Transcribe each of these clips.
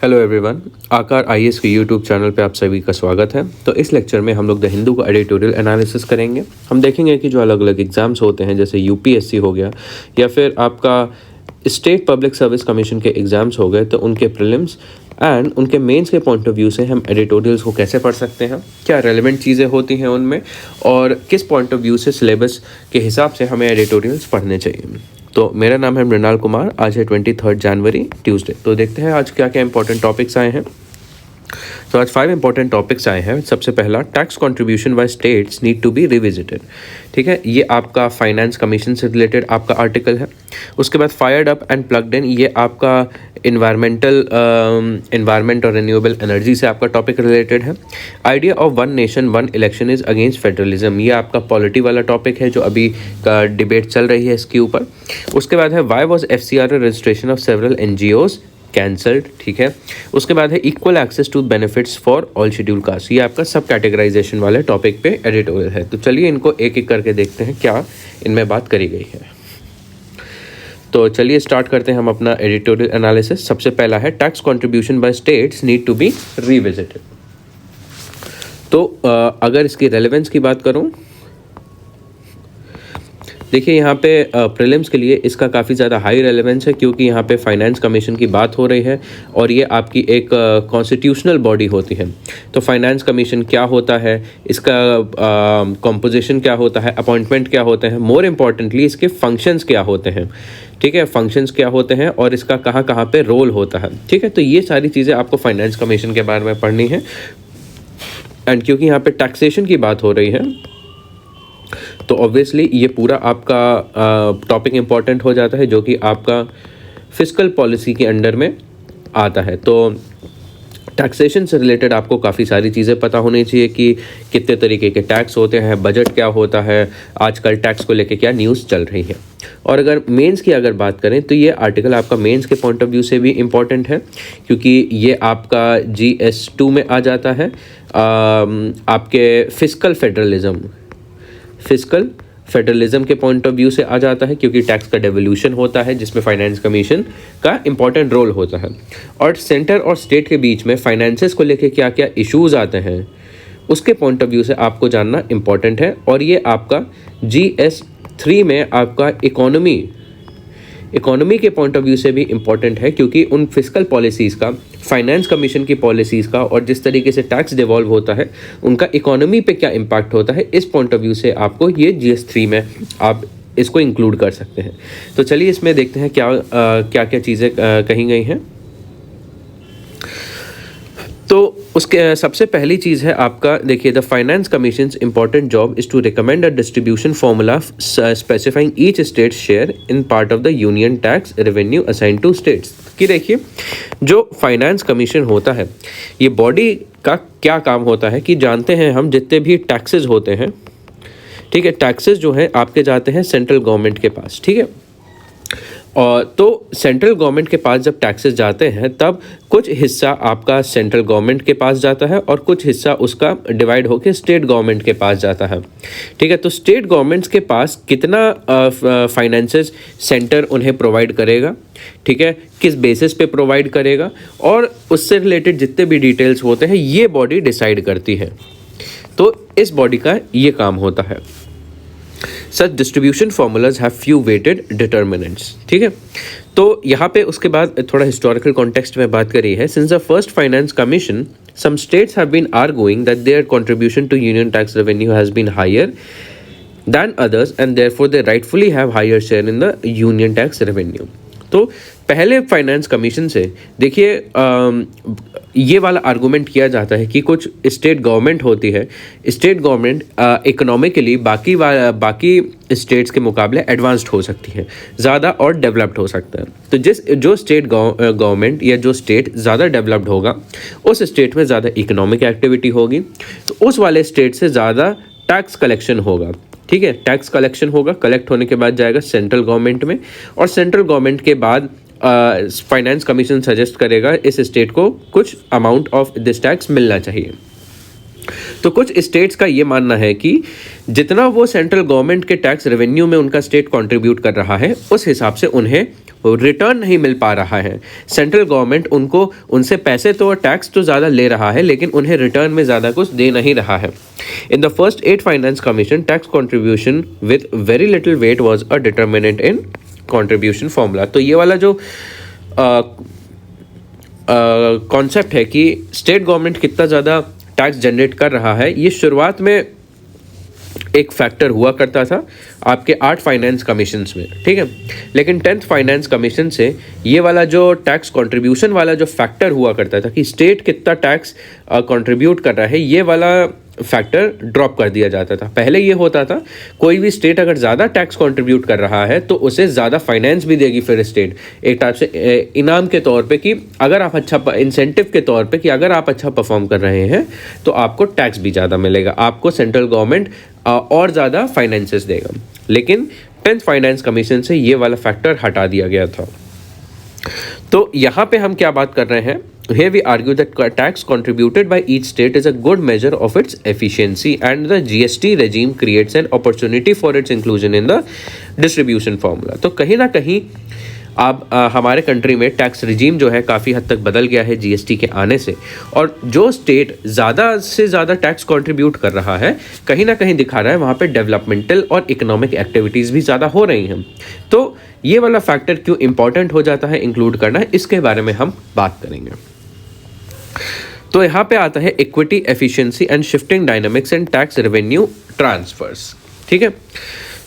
Hello everyone, आकार IAS के YouTube channel पे आप सभी का स्वागत है। तो इस लेक्चर में हम लोग द हिंदू का एडिटोरियल एनालिसिस करेंगे। हम देखेंगे कि जो अलग अलग एग्जाम्स होते हैं जैसे यूपीएससी हो गया या फिर आपका स्टेट पब्लिक सर्विस कमीशन के एग्ज़ाम्स हो गए, तो उनके प्रीलिम्स एंड उनके मेंस के पॉइंट ऑफ व्यू से हम एडिटोरियल्स को कैसे पढ़ सकते हैं, क्या रेलेवेंट चीज़ें होती हैं उनमें और किस पॉइंट ऑफ व्यू से सिलेबस के हिसाब से हमें एडिटोरियल्स पढ़ने चाहिए। तो मेरा नाम है मृणाल कुमार। आज है 23 जनवरी, ट्यूसडे। तो देखते हैं आज क्या क्या इंपॉर्टेंट टॉपिक्स आए हैं। तो आज 5 इंपॉर्टेंट टॉपिक्स आए हैं। सबसे पहला, tax contribution by states need to be revisited. ठीक है, ये आपका फाइनेंस कमीशन से रिलेटेड आपका आर्टिकल है। उसके बाद fired up and plugged in, ये आपका इन्वायरमेंट और रिन्यूएबल एनर्जी से आपका टॉपिक रिलेटेड है। Idea of one nation one election is against federalism, ये आपका पॉलिटी वाला टॉपिक है जो अभी का डिबेट चल रही है इसके ऊपर। उसके बाद है why was FCRA registration of several NGOs cancelled. ठीक है, उसके बाद है equal access to benefits for all schedule caste, ये आपका सब कैटेगराइजेशन वाले टॉपिक पे एडिटोरियल है। तो चलिए इनको एक एक करके देखते हैं क्या इनमें बात करी गई है। तो चलिए स्टार्ट करते हैं हम अपना एडिटोरियल एनालिसिस। सबसे पहला है tax contribution by states need to be revisited. तो अगर इसकी रेलेवेंस की बात करूं, देखिए यहाँ पे प्रीलिम्स के लिए इसका काफ़ी ज़्यादा हाई रेलेवेंस है, क्योंकि यहाँ पे फाइनेंस कमीशन की बात हो रही है और ये आपकी एक कॉन्स्टिट्यूशनल बॉडी होती है। तो फाइनेंस कमीशन क्या होता है, इसका कॉम्पोजिशन क्या होता है, अपॉइंटमेंट क्या होते हैं, मोर इम्पॉर्टेंटली इसके फंक्शंस क्या होते हैं। ठीक है, फंक्शंस क्या होते हैं और इसका कहाँ कहाँ पे रोल होता है। ठीक है, तो ये सारी चीज़ें आपको फाइनेंस कमीशन के बारे में पढ़नी है। एंड क्योंकि यहाँ पे टैक्सेशन की बात हो रही है तो ऑब्वियसली ये पूरा आपका टॉपिक इम्पॉर्टेंट हो जाता है, जो कि आपका फिस्कल पॉलिसी के अंडर में आता है। तो टैक्सेशन से रिलेटेड आपको काफ़ी सारी चीज़ें पता होनी चाहिए कि कितने तरीके के टैक्स होते हैं, बजट क्या होता है, आजकल टैक्स को लेके क्या न्यूज़ चल रही है। और अगर मेंस की अगर बात करें तो ये आर्टिकल आपका मेंस के पॉइंट ऑफ व्यू से भी इम्पॉर्टेंट है, क्योंकि ये आपका GS2 में आ जाता है। आपके फिस्कल फेडरलिज्म के पॉइंट ऑफ व्यू से आ जाता है, क्योंकि टैक्स का डेवोल्यूशन होता है जिसमें फाइनेंस कमीशन का इंपॉर्टेंट रोल होता है। और सेंटर और स्टेट के बीच में फाइनेंसेस को लेके क्या क्या इश्यूज आते हैं उसके पॉइंट ऑफ व्यू से आपको जानना इंपॉर्टेंट है। और ये आपका GS3 में आपका इकोनॉमी के पॉइंट ऑफ व्यू से भी इम्पॉर्टेंट है, क्योंकि उन फिस्कल पॉलिसीज़ का, फाइनेंस कमीशन की पॉलिसीज़ का और जिस तरीके से टैक्स डिवॉल्व होता है उनका इकोनॉमी पे क्या इम्पैक्ट होता है, इस पॉइंट ऑफ व्यू से आपको ये GS3 में आप इसको इंक्लूड कर सकते हैं। तो चलिए इसमें देखते हैं क्या क्या चीज़ें कही गई हैं। तो उसके सबसे पहली चीज़ है आपका, देखिए, the finance commission's important job is to recommend a distribution formula specifying each state share in part of the union tax revenue assign to states. कि देखिए, जो फाइनेंस कमीशन होता है, ये बॉडी का क्या काम होता है कि जानते हैं हम जितने भी टैक्सेस होते हैं, ठीक है, टैक्सेस जो है आपके जाते हैं सेंट्रल गवर्नमेंट के पास। ठीक है, और तो सेंट्रल गवर्नमेंट के पास जब टैक्सेस जाते हैं तब कुछ हिस्सा आपका सेंट्रल गवर्नमेंट के पास जाता है और कुछ हिस्सा उसका डिवाइड होकर स्टेट गवर्नमेंट के पास जाता है। ठीक है, तो स्टेट गवर्नमेंट्स के पास कितना फाइनेंसेस सेंटर उन्हें प्रोवाइड करेगा, ठीक है, किस बेसिस पे प्रोवाइड करेगा, और उससे रिलेटेड जितने भी डिटेल्स होते हैं ये बॉडी डिसाइड करती है। तो इस बॉडी का ये काम होता है। Such distribution formulas have few weighted determinants। ठीक है, तो यहाँ पे उसके बाद थोड़ा historical context में बात करी है। Since the first finance commission, some states have been arguing that their contribution to union tax revenue has been higher than others and therefore they rightfully have higher share in the union tax revenue। तो पहले finance commission से देखिए ये वाला argument किया जाता है कि कुछ स्टेट गवर्नमेंट होती है, स्टेट गवर्नमेंट इकोनॉमिकली बाकी स्टेट्स के मुकाबले एडवांस्ड हो सकती है, ज़्यादा और डेवलप्ड हो सकता है। तो जो स्टेट गवर्नमेंट या जो स्टेट ज़्यादा डेवलप्ड होगा उस स्टेट में ज़्यादा इकोनॉमिक एक्टिविटी होगी, तो उस वाले स्टेट से ज़्यादा टैक्स कलेक्शन होगा। ठीक है, टैक्स कलेक्शन होगा, कलेक्ट होने के बाद जाएगा सेंट्रल गवर्नमेंट में, और सेंट्रल गवर्नमेंट के बाद फाइनेंस कमीशन सजेस्ट करेगा इस स्टेट को कुछ अमाउंट ऑफ दिस टैक्स मिलना चाहिए। तो कुछ स्टेट्स का ये मानना है कि जितना वो सेंट्रल गवर्नमेंट के टैक्स रेवेन्यू में उनका स्टेट कंट्रीब्यूट कर रहा है उस हिसाब से उन्हें रिटर्न नहीं मिल पा रहा है। सेंट्रल गवर्नमेंट उनको उनसे पैसे तो टैक्स तो ज़्यादा ले रहा है लेकिन उन्हें रिटर्न में ज़्यादा कुछ दे नहीं रहा है। In the first 8 finance commission tax contribution with very little wait was a determinant in contribution formula. तो ये वाला जो कॉन्सेप्ट है कि स्टेट गवर्नमेंट कितना ज़्यादा टैक्स जनरेट कर रहा है, ये शुरुआत में एक फैक्टर हुआ करता था आपके 8 फाइनेंस कमीशंस में, ठीक है। लेकिन 10th फाइनेंस कमीशन से ये वाला जो टैक्स कंट्रीब्यूशन वाला जो फैक्टर हुआ करता था कि स्टेट कितना टैक्स कंट्रीब्यूट कर रहा है, ये वाला फैक्टर ड्रॉप कर दिया जाता था। पहले ये होता था कोई भी स्टेट अगर ज़्यादा टैक्स कंट्रीब्यूट कर रहा है तो उसे ज़्यादा फाइनेंस भी देगी फिर स्टेट, एक टाइप से इनाम के तौर पे कि अगर आप अच्छा, इंसेंटिव के तौर पे कि अगर आप अच्छा परफॉर्म कर रहे हैं तो आपको टैक्स भी ज़्यादा मिलेगा, आपको सेंट्रल गवर्नमेंट और ज़्यादा फाइनेंसेस देगा। लेकिन 10th फाइनेंस कमीशन से ये वाला फैक्टर हटा दिया गया था। तो यहाँ पे हम क्या बात कर रहे हैं, here we argue that tax contributed by each state is a good measure of its efficiency and the GST regime creates an opportunity for its inclusion in the distribution formula। तो कहीं ना कहीं अब हमारे कंट्री में tax regime जो है काफ़ी हद तक बदल गया है जीएसटी के आने से, और जो स्टेट ज़्यादा से ज़्यादा टैक्स कंट्रीब्यूट कर रहा है कहीं ना कहीं दिखा रहा है वहाँ पे डेवलपमेंटल और इकोनॉमिक एक्टिविटीज़ भी ज़्यादा हो रही हैं। तो ये वाला फैक्टर क्यों इंपॉर्टेंट हो जाता है इंक्लूड करना, इसके बारे में हम बात करेंगे। तो यहाँ पे आता है equity, efficiency and shifting dynamics and tax revenue transfers, ठीक है।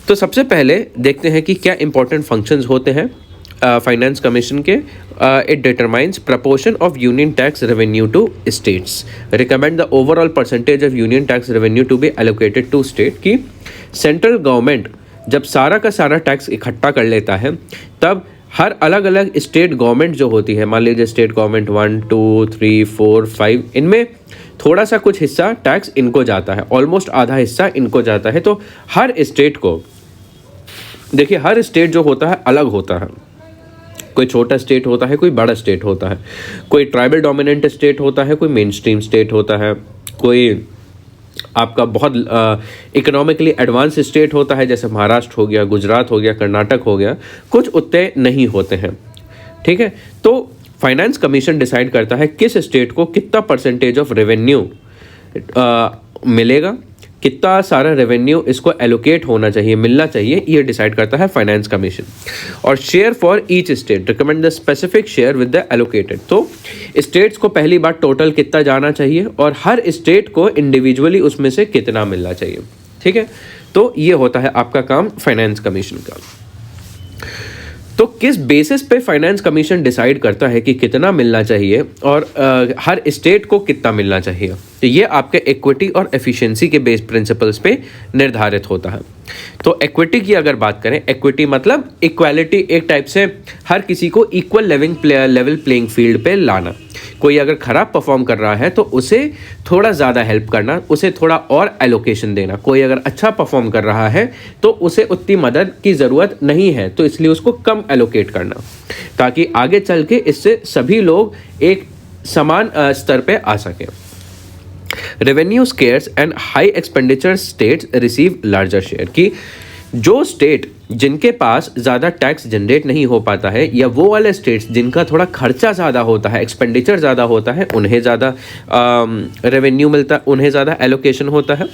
तो सबसे पहले देखते हैं कि क्या इंपॉर्टेंट फंक्शंस होते हैं फाइनेंस कमीशन के। It determines proportion of union tax revenue to states, recommend the overall percentage of union tax revenue to be allocated to state. कि सेंट्रल गवर्नमेंट जब सारा का सारा टैक्स इकट्ठा कर लेता है तब हर अलग अलग स्टेट गवर्नमेंट जो होती है, मान लीजिए स्टेट गवर्नमेंट 1 2 3 4 5, इनमें थोड़ा सा कुछ हिस्सा टैक्स इनको जाता है, ऑलमोस्ट आधा हिस्सा इनको जाता है। तो हर स्टेट को देखिए, हर स्टेट जो होता है अलग होता है, कोई छोटा स्टेट होता है, कोई बड़ा स्टेट होता है, कोई ट्राइबल डोमिनेंट स्टेट होता है, कोई मेन स्ट्रीम स्टेट होता है, कोई आपका बहुत इकोनॉमिकली एडवांस स्टेट होता है जैसे महाराष्ट्र हो गया, गुजरात हो गया, कर्नाटक हो गया, कुछ उतने नहीं होते हैं, ठीक है। तो फाइनेंस कमीशन डिसाइड करता है किस स्टेट को कितना परसेंटेज ऑफ रेवेन्यू मिलेगा, कितना सारा रेवेन्यू इसको एलोकेट होना चाहिए, मिलना चाहिए, ये डिसाइड करता है फाइनेंस कमीशन। और share for each state, recommend the specific share with the allocated. तो स्टेट्स को पहली बार टोटल कितना जाना चाहिए और हर स्टेट को इंडिविजुअली उसमें से कितना मिलना चाहिए, ठीक है। तो ये होता है आपका काम फाइनेंस कमीशन का। तो किस बेसिस पे फाइनेंस कमीशन डिसाइड करता है कि कितना मिलना चाहिए और हर स्टेट को कितना मिलना चाहिए, तो ये आपके इक्विटी और एफिशिएंसी के बेस प्रिंसिपल्स पे निर्धारित होता है। तो इक्विटी की अगर बात करें, इक्विटी मतलब इक्वालिटी, एक टाइप से हर किसी को इक्वल लेवल प्लेइंग फील्ड पे लाना। कोई अगर ख़राब परफॉर्म कर रहा है तो उसे थोड़ा ज़्यादा हेल्प करना, उसे थोड़ा और एलोकेशन देना। कोई अगर अच्छा परफॉर्म कर रहा है तो उसे उतनी मदद की ज़रूरत नहीं है तो इसलिए उसको कम एलोकेट करना, ताकि आगे चल के इससे सभी लोग एक समान स्तर पे आ सकें। Revenue scarce and high expenditure states receive larger share. की जो स्टेट जिनके पास ज़्यादा टैक्स जनरेट नहीं हो पाता है, या वो वाले स्टेट्स जिनका थोड़ा खर्चा ज़्यादा होता है, एक्सपेंडिचर ज़्यादा होता है, उन्हें ज़्यादा रेवेन्यू मिलता, उन्हें ज़्यादा एलोकेशन होता है।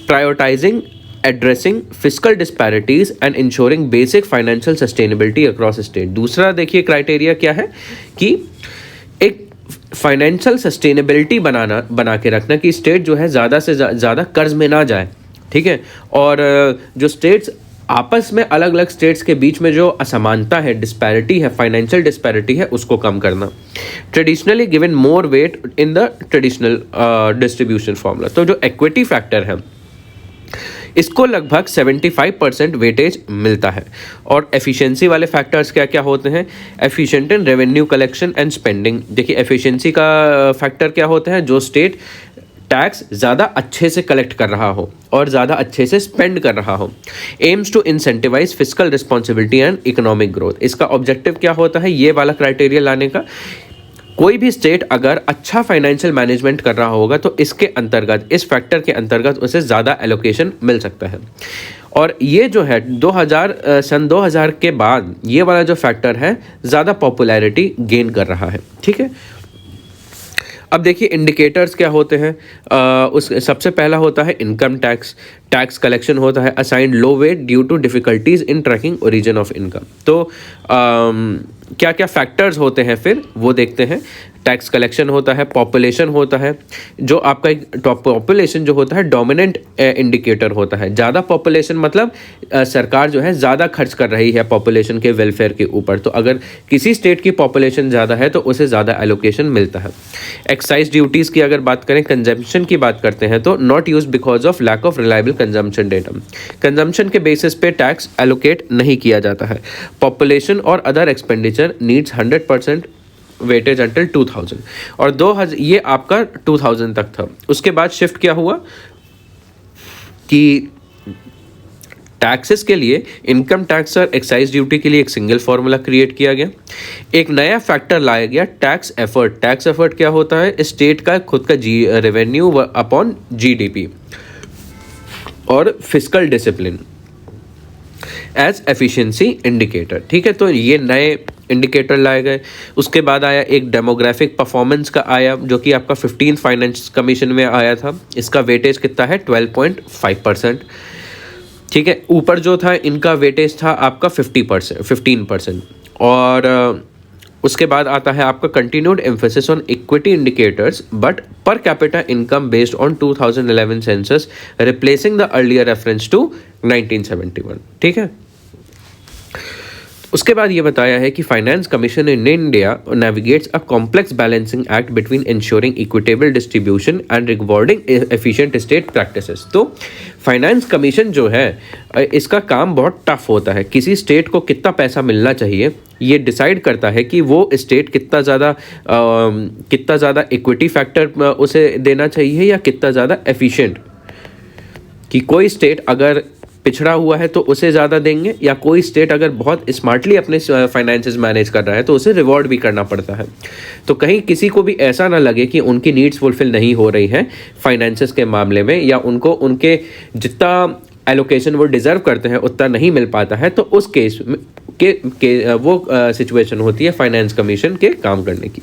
Prioritising addressing physical disparities and ensuring basic financial sustainability across state. दूसरा देखिए क्राइटेरिया क्या है कि एक फाइनेंशियल सस्टेनेबिलिटी बना के रखना कि स्टेट जो है ज़्यादा से ज़्यादा कर्ज में ना जाए, ठीक है। और जो स्टेट्स आपस में अलग अलग स्टेट्स के बीच में जो असमानता है, डिस्पैरिटी है, फाइनेंशियल डिस्पैरिटी है, उसको कम करना। Traditionally given more weight in the traditional distribution formula. तो जो इक्विटी फैक्टर है इसको लगभग 75% वेटेज मिलता है। और एफिशिएंसी वाले फैक्टर्स क्या क्या होते हैं? Efficient in revenue collection and spending. देखिए एफिशिएंसी का फैक्टर क्या होता है? जो स्टेट टैक्स ज़्यादा अच्छे से कलेक्ट कर रहा हो और ज़्यादा अच्छे से स्पेंड कर रहा हो। Aims to incentivize physical responsibility and economic growth. इसका ऑब्जेक्टिव क्या होता है ये वाला क्राइटेरिया लाने का? कोई भी स्टेट अगर अच्छा फाइनेंशियल मैनेजमेंट कर रहा होगा तो इसके अंतर्गत, इस फैक्टर के अंतर्गत उसे ज़्यादा एलोकेशन मिल सकता है। और ये जो है 2000 के बाद ये वाला जो फैक्टर है ज़्यादा पॉपुलैरिटी गेन कर रहा है। ठीक है, अब देखिए इंडिकेटर्स क्या होते हैं। उस सबसे पहला होता है इनकम टैक्स। टैक्स कलेक्शन होता है assigned low weight due to difficulties in tracking origin of income. तो क्या क्या फैक्टर्स होते हैं फिर वो देखते हैं। टैक्स कलेक्शन होता है, पॉपुलेशन होता है, जो आपका एक पॉपुलेशन जो होता है डोमिनेंट इंडिकेटर होता है। ज़्यादा पॉपुलेशन मतलब सरकार जो है ज़्यादा खर्च कर रही है पॉपुलेशन के वेलफेयर के ऊपर, तो अगर किसी स्टेट की पॉपुलेशन ज़्यादा है तो उसे ज़्यादा एलोकेशन मिलता है। एक्साइज ड्यूटीज़ की अगर बात करें, कंजम्पशन की बात करते हैं तो not use because of lack of reliable consumption data. Consumption के बेसिस पे टैक्स एलोकेट नहीं किया जाता है। पॉपुलेशन और other expenditure needs 100% weightage until 2000, और 2000 ये आपका 2000 तक था। उसके बाद शिफ्ट क्या हुआ कि टैक्सेस के लिए इनकम टैक्स और एक्साइज ड्यूटी के लिए एक सिंगल फॉर्मूला क्रिएट किया गया। एक नया फैक्टर लाया गया, टैक्स एफर्ट। टैक्स एफर्ट क्या होता है? स्टेट का खुद का रेवेन्यू अपॉन जीडीपी, और fiscal discipline as efficiency indicator. ठीक है, तो ये नए इंडिकेटर लाए गए। उसके बाद आया एक डेमोग्राफिक परफॉर्मेंस का आया, जो कि आपका 15th फाइनेंस कमीशन में आया था। इसका वेटेज कितना है? 12.5%। ठीक है, ऊपर जो था इनका वेटेज था आपका 15%। और उसके बाद आता है आपका continued emphasis on equity indicators but per capita income based on 2011 census, replacing the earlier reference to 1971। ठीक है, उसके बाद ये बताया है कि finance commission in India navigates a complex balancing act between ensuring equitable distribution and rewarding efficient state practices. तो finance commission जो है इसका काम बहुत टफ होता है। किसी स्टेट को कितना पैसा मिलना चाहिए ये डिसाइड करता है कि वो स्टेट कितना ज़्यादा इक्विटी फैक्टर उसे देना चाहिए या कितना ज़्यादा एफिशिएंट। कि कोई स्टेट अगर पिछड़ा हुआ है तो उसे ज़्यादा देंगे, या कोई स्टेट अगर बहुत स्मार्टली अपने फाइनेंसेस मैनेज कर रहा है तो उसे रिवॉर्ड भी करना पड़ता है। तो कहीं किसी को भी ऐसा ना लगे कि उनकी नीड्स फुलफिल नहीं हो रही हैं फाइनेंसेस के मामले में, या उनको उनके जितना एलोकेशन वो डिज़र्व करते हैं उतना नहीं मिल पाता है, तो उस केस में वो सिचुएशन होती है फाइनेंस कमीशन के काम करने की।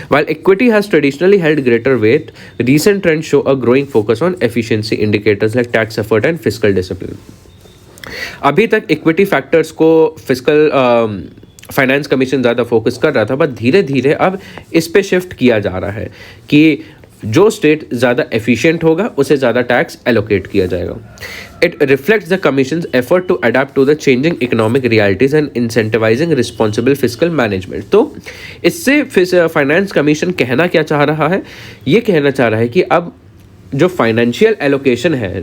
While equity has traditionally held greater weight, recent trends show a growing focus on efficiency indicators like tax effort and fiscal discipline. अभी तक इक्विटी फैक्टर्स को फिस्कल फाइनेंस कमीशन ज़्यादा फोकस कर रहा था, बट धीरे धीरे अब इस पे शिफ्ट किया जा रहा है कि जो स्टेट ज़्यादा एफिशिएंट होगा उसे ज़्यादा टैक्स एलोकेट किया जाएगा। It reflects the commission's effort to adapt to the changing economic realities and incentivizing responsible fiscal management. तो इससे फाइनेंस कमीशन कहना क्या चाह रहा है? ये कहना चाह रहा है कि अब जो फाइनेंशियल एलोकेशन है,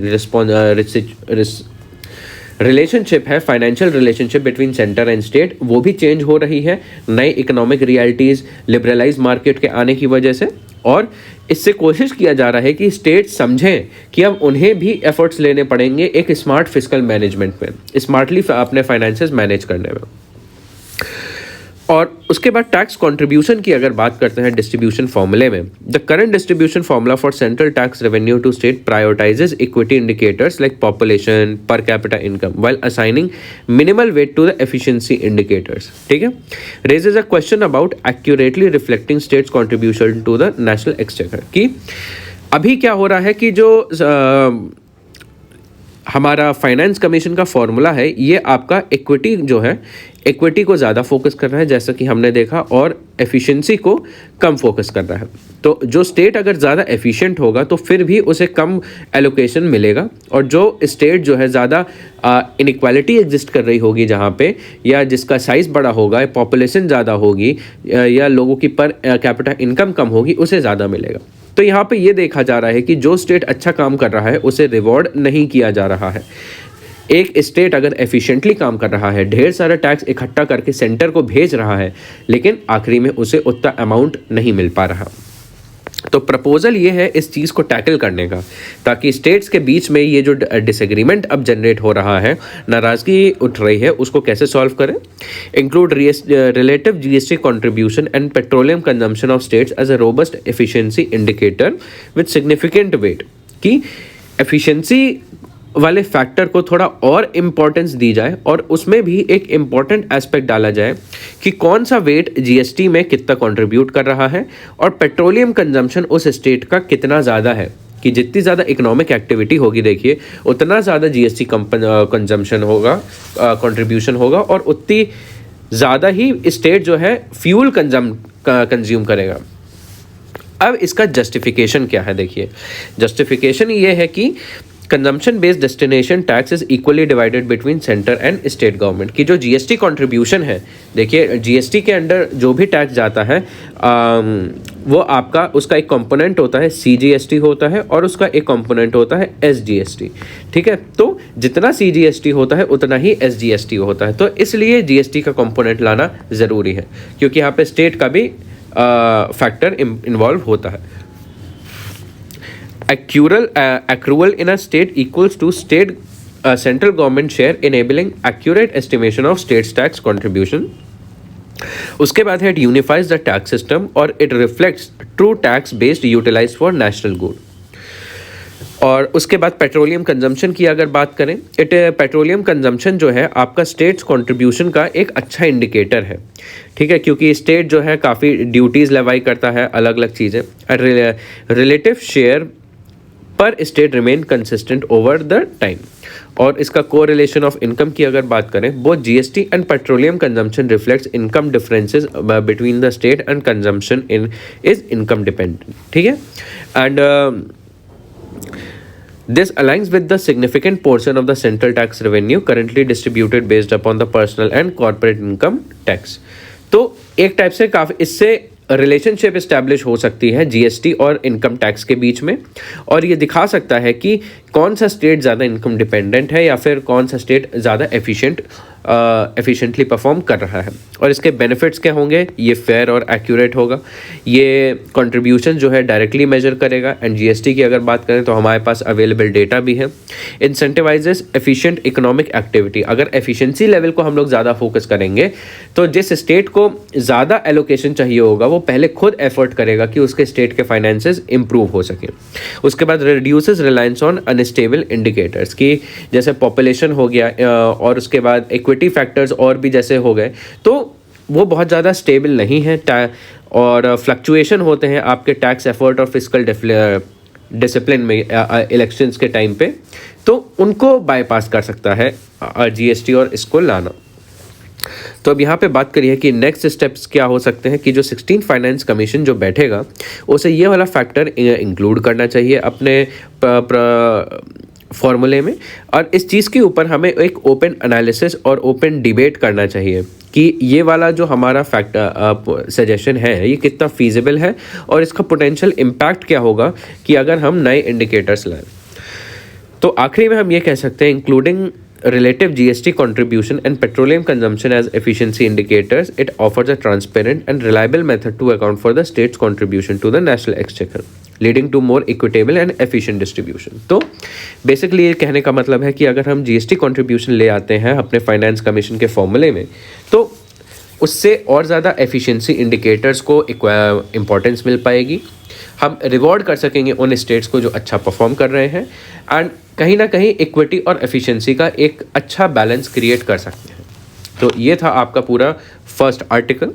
रिलेशनशिप है, financial relationship between centre and state, वो भी चेंज हो रही है नई इकोनॉमिक रियलिटीज़, लिबरलाइज मार्केट के आने की वजह से। और इससे कोशिश किया जा रहा है कि स्टेट समझें कि अब उन्हें भी एफर्ट्स लेने पड़ेंगे एक स्मार्ट फिस्कल मैनेजमेंट में, स्मार्टली अपने फाइनेंसेस मैनेज करने में। और उसके बाद टैक्स कंट्रीब्यूशन की अगर बात करते हैं डिस्ट्रीब्यूशन फॉर्मूले में, the current distribution formula for central tax revenue to state prioritizes equity indicators like population, per capita income, while assigning minimal weight to the efficiency indicators. ठीक है, raises a question about accurately reflecting states contribution to the national exchequer. कि अभी क्या हो रहा है कि जो हमारा फाइनेंस कमीशन का फॉर्मूला है ये आपका इक्विटी जो है, इक्विटी को ज़्यादा फोकस कर रहा है जैसा कि हमने देखा, और एफिशिएंसी को कम फोकस कर रहा है। तो जो स्टेट अगर ज़्यादा एफिशिएंट होगा तो फिर भी उसे कम एलोकेशन मिलेगा, और जो स्टेट जो है ज़्यादा इनइक्वालिटी एग्जिस्ट कर रही होगी जहाँ पे, या जिसका साइज़ बड़ा होगा, पॉपुलेशन ज़्यादा होगी, या लोगों की पर कैपिटा इनकम कम होगी, उसे ज़्यादा मिलेगा। तो यहाँ पे ये देखा जा रहा है कि जो स्टेट अच्छा काम कर रहा है उसे रिवॉर्ड नहीं किया जा रहा है। एक स्टेट अगर एफिशिएंटली काम कर रहा है, ढेर सारा टैक्स इकट्ठा करके सेंटर को भेज रहा है, लेकिन आखिरी में उसे उतना अमाउंट नहीं मिल पा रहा। तो प्रपोजल ये है इस चीज़ को टैकल करने का, ताकि स्टेट्स के बीच में ये जो डिसएग्रीमेंट अब जनरेट हो रहा है, नाराज़गी उठ रही है, उसको कैसे सॉल्व करें। Include relative GST contribution and petroleum consumption of states as a robust efficiency indicator with significant weight, कि एफिशिएंसी वाले फैक्टर को थोड़ा और इम्पोर्टेंस दी जाए और उसमें भी एक इम्पॉर्टेंट एस्पेक्ट डाला जाए कि कौन सा वेट जीएसटी में कितना कंट्रीब्यूट कर रहा है और पेट्रोलियम कंजम्पशन उस स्टेट का कितना ज़्यादा है, कि जितनी ज़्यादा इकोनॉमिक एक्टिविटी होगी देखिए उतना ज़्यादा जीएसटी कंजम्पशन होगा, कंट्रीब्यूशन होगा, और उतनी ज़्यादा ही स्टेट जो है फ्यूल कंज्यूम करेगा। अब इसका जस्टिफिकेशन क्या है, देखिए जस्टिफिकेशन ये है कि consumption based destination tax is equally divided between centre and state government, की जो जीएसटी कंट्रीब्यूशन है, देखिए जीएसटी के अंडर जो भी टैक्स जाता है वो आपका उसका एक कंपोनेंट होता है सीजीएसटी होता है और उसका एक कंपोनेंट होता है एसजीएसटी, ठीक है। तो जितना सीजीएसटी होता है उतना ही एसजीएसटी होता है, तो इसलिए जीएसटी का कंपोनेंट लाना ज़रूरी है, क्योंकि यहाँ पे स्टेट का भी फैक्टर इन्वॉल्व होता है। Accrual in a state equals to state central government share, enabling accurate estimation of state's tax contribution. उसके बाद है it unifies the tax system और it reflects true tax based utilized for national good. और उसके बाद petroleum consumption की अगर बात करें, पेट्रोलियम कंजम्पशन जो है आपका स्टेट्स कंट्रीब्यूशन का एक अच्छा इंडिकेटर है, ठीक है, क्योंकि स्टेट जो है काफ़ी ड्यूटीज़ लेवाई करता है, अलग अलग चीज़ें। रिलेटिव शेयर पर state remain consistent over the time. और इसका कोरिलेशन ऑफ इनकम की अगर बात करें, both GST and petroleum consumption reflects income differences between the state and consumption is income dependent, ठीक है। And this aligns with the significant portion of the central tax revenue currently distributed based upon the personal and corporate income tax. तो एक type से काफ़ी इससे relationship establish हो सकती है जीएसटी और इनकम टैक्स के बीच में, और ये दिखा सकता है कि कौन सा स्टेट ज़्यादा इनकम डिपेंडेंट है या फिर कौन सा स्टेट ज़्यादा एफिशिएंटली परफॉर्म कर रहा है। और इसके बेनिफिट्स क्या होंगे, ये फेयर और एक्यूरेट होगा, ये कंट्रीब्यूशन जो है डायरेक्टली मेजर करेगा। एंड जीएसटी की अगर बात करें तो हमारे पास अवेलेबल डेटा भी है। इंसेंटिवाइजेस एफिशिएंट इकोनॉमिक एक्टिविटी, अगर एफिशिएंसी लेवल को हम लोग ज़्यादा फोकस करेंगे तो जिस स्टेट को ज़्यादा एलोकेशन चाहिए होगा वो पहले खुद एफर्ट करेगा कि उसके स्टेट के फाइनेंसेस इंप्रूव हो सके। उसके बाद reduces reliance on unstable indicators, की जैसे पॉपुलेशन हो गया और उसके बाद इक्विटी फैक्टर्स और भी जैसे हो गए, तो वो बहुत ज़्यादा स्टेबल नहीं है और फ्लक्चुएशन होते हैं आपके टैक्स एफर्ट और फिस्कल डिसिप्लिन में इलेक्शंस के टाइम पे, तो उनको बाईपास कर सकता है जीएसटी और इसको लाना। तो अब यहाँ पे बात करिए कि नेक्स्ट स्टेप्स क्या हो सकते हैं, कि जो 16 फाइनेंस कमीशन जो बैठेगा उसे ये वाला फैक्टर इंक्लूड करना चाहिए अपने फॉर्मूले में, और इस चीज़ के ऊपर हमें एक ओपन एनालिसिस और ओपन डिबेट करना चाहिए कि ये वाला जो हमारा फैक्टर सजेशन है ये कितना फीजिबल है और इसका पोटेंशियल इम्पैक्ट क्या होगा कि अगर हम नए इंडिकेटर्स लाएं। तो आखिरी में हम ये कह सकते हैं, including relative GST contribution and petroleum consumption as efficiency indicators, it offers a transparent and reliable method to account for the state's contribution to the national exchequer, leading to more equitable and efficient distribution. तो basically ये कहने का मतलब है कि अगर हम GST contribution ले आते हैं अपने फाइनेंस कमीशन के फॉर्मूले में, तो उससे और ज़्यादा एफिशिएंसी इंडिकेटर्स को इम्पोर्टेंस मिल पाएगी, हम रिवॉर्ड कर सकेंगे उन स्टेट्स को जो अच्छा परफॉर्म कर रहे हैं, एंड कहीं ना कहीं इक्विटी और एफिशिएंसी का एक अच्छा बैलेंस क्रिएट कर सकते हैं। तो ये था आपका पूरा फर्स्ट आर्टिकल।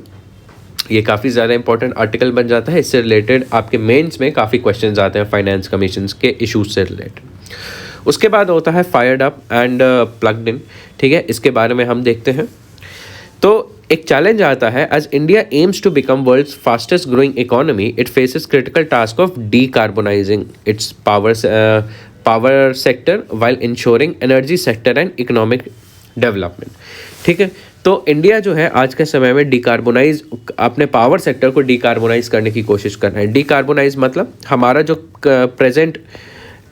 ये काफ़ी ज़्यादा इंपॉर्टेंट आर्टिकल बन जाता है, इससे रिलेटेड आपके मेंस में काफ़ी क्वेश्चंस आते हैं फाइनेंस कमीशन के इश्यूज से रिलेटेड। उसके बाद होता है fired up and plugged in, ठीक है, इसके बारे में हम देखते हैं। तो एक चैलेंज आता है, as India aims to become world's fastest growing economy, it faces critical task of decarbonizing its power sector while ensuring energy sector and economic development, ठीक है। तो इंडिया जो है आज के समय में डीकार्बोनाइज अपने पावर सेक्टर को डीकार्बोनाइज करने की कोशिश कर रहे हैं। डीकार्बोनाइज मतलब हमारा जो प्रेजेंट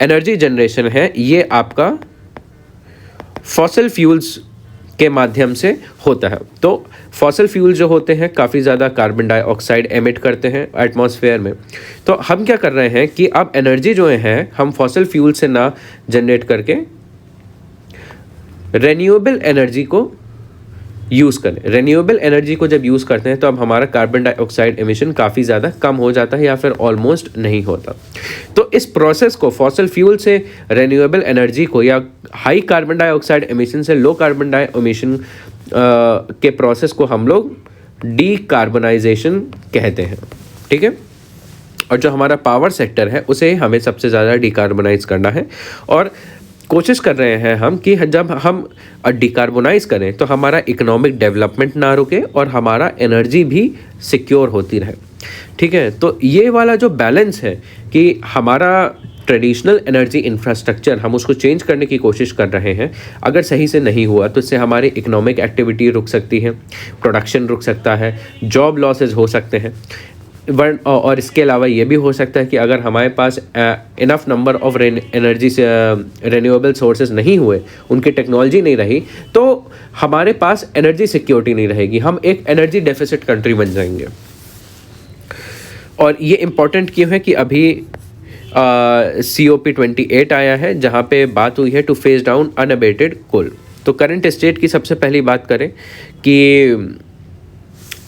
एनर्जी जनरेशन है ये आपका फॉसिल फ्यूल्स के माध्यम से होता है। तो फॉसल फ्यूल जो होते हैं काफ़ी ज़्यादा कार्बन डाइऑक्साइड एमिट करते हैं एटमॉस्फेयर में। तो हम क्या कर रहे हैं कि अब एनर्जी जो है हम फॉसल फ्यूल से ना जनरेट करके रेन्यूएबल एनर्जी को यूज़ करें। रेन्यूएबल एनर्जी को जब यूज़ करते हैं तो अब हमारा कार्बन डाइऑक्साइड एमिशन काफ़ी ज़्यादा कम हो जाता है या फिर ऑलमोस्ट नहीं होता। तो इस प्रोसेस को फॉसल फ्यूल से रेन्यूएबल एनर्जी को या हाई कार्बन डाइऑक्साइड एमिशन से लो कार्बन डाई एमिशन के प्रोसेस को हम लोग डीकार्बनाइजेशन कहते हैं। ठीक है, और जो हमारा पावर सेक्टर है उसे हमें सबसे ज़्यादा डीकार्बनाइज करना है और कोशिश कर रहे हैं हम कि जब हम डिकार्बोनाइज करें तो हमारा इकोनॉमिक डेवलपमेंट ना रुके और हमारा एनर्जी भी सिक्योर होती रहे। ठीक है, तो ये वाला जो बैलेंस है कि हमारा ट्रेडिशनल एनर्जी इंफ्रास्ट्रक्चर हम उसको चेंज करने की कोशिश कर रहे हैं, अगर सही से नहीं हुआ तो इससे हमारी इकोनॉमिक एक्टिविटी रुक सकती है, प्रोडक्शन रुक सकता है, जॉब लॉसेज हो सकते हैं। और इसके अलावा ये भी हो सकता है कि अगर हमारे पास इनफ नंबर ऑफ एनर्जी से रेन्यूएबल सोर्सेज नहीं हुए, उनकी टेक्नोलॉजी नहीं रही, तो हमारे पास एनर्जी सिक्योरिटी नहीं रहेगी, हम एक एनर्जी डेफिसिट कंट्री बन जाएंगे। और ये इम्पॉर्टेंट क्यों है कि अभी COP28 आया है जहाँ पे बात हुई है टू फेस डाउन अनअबेटेड कोल। तो करंट स्टेट की सबसे पहली बात करें कि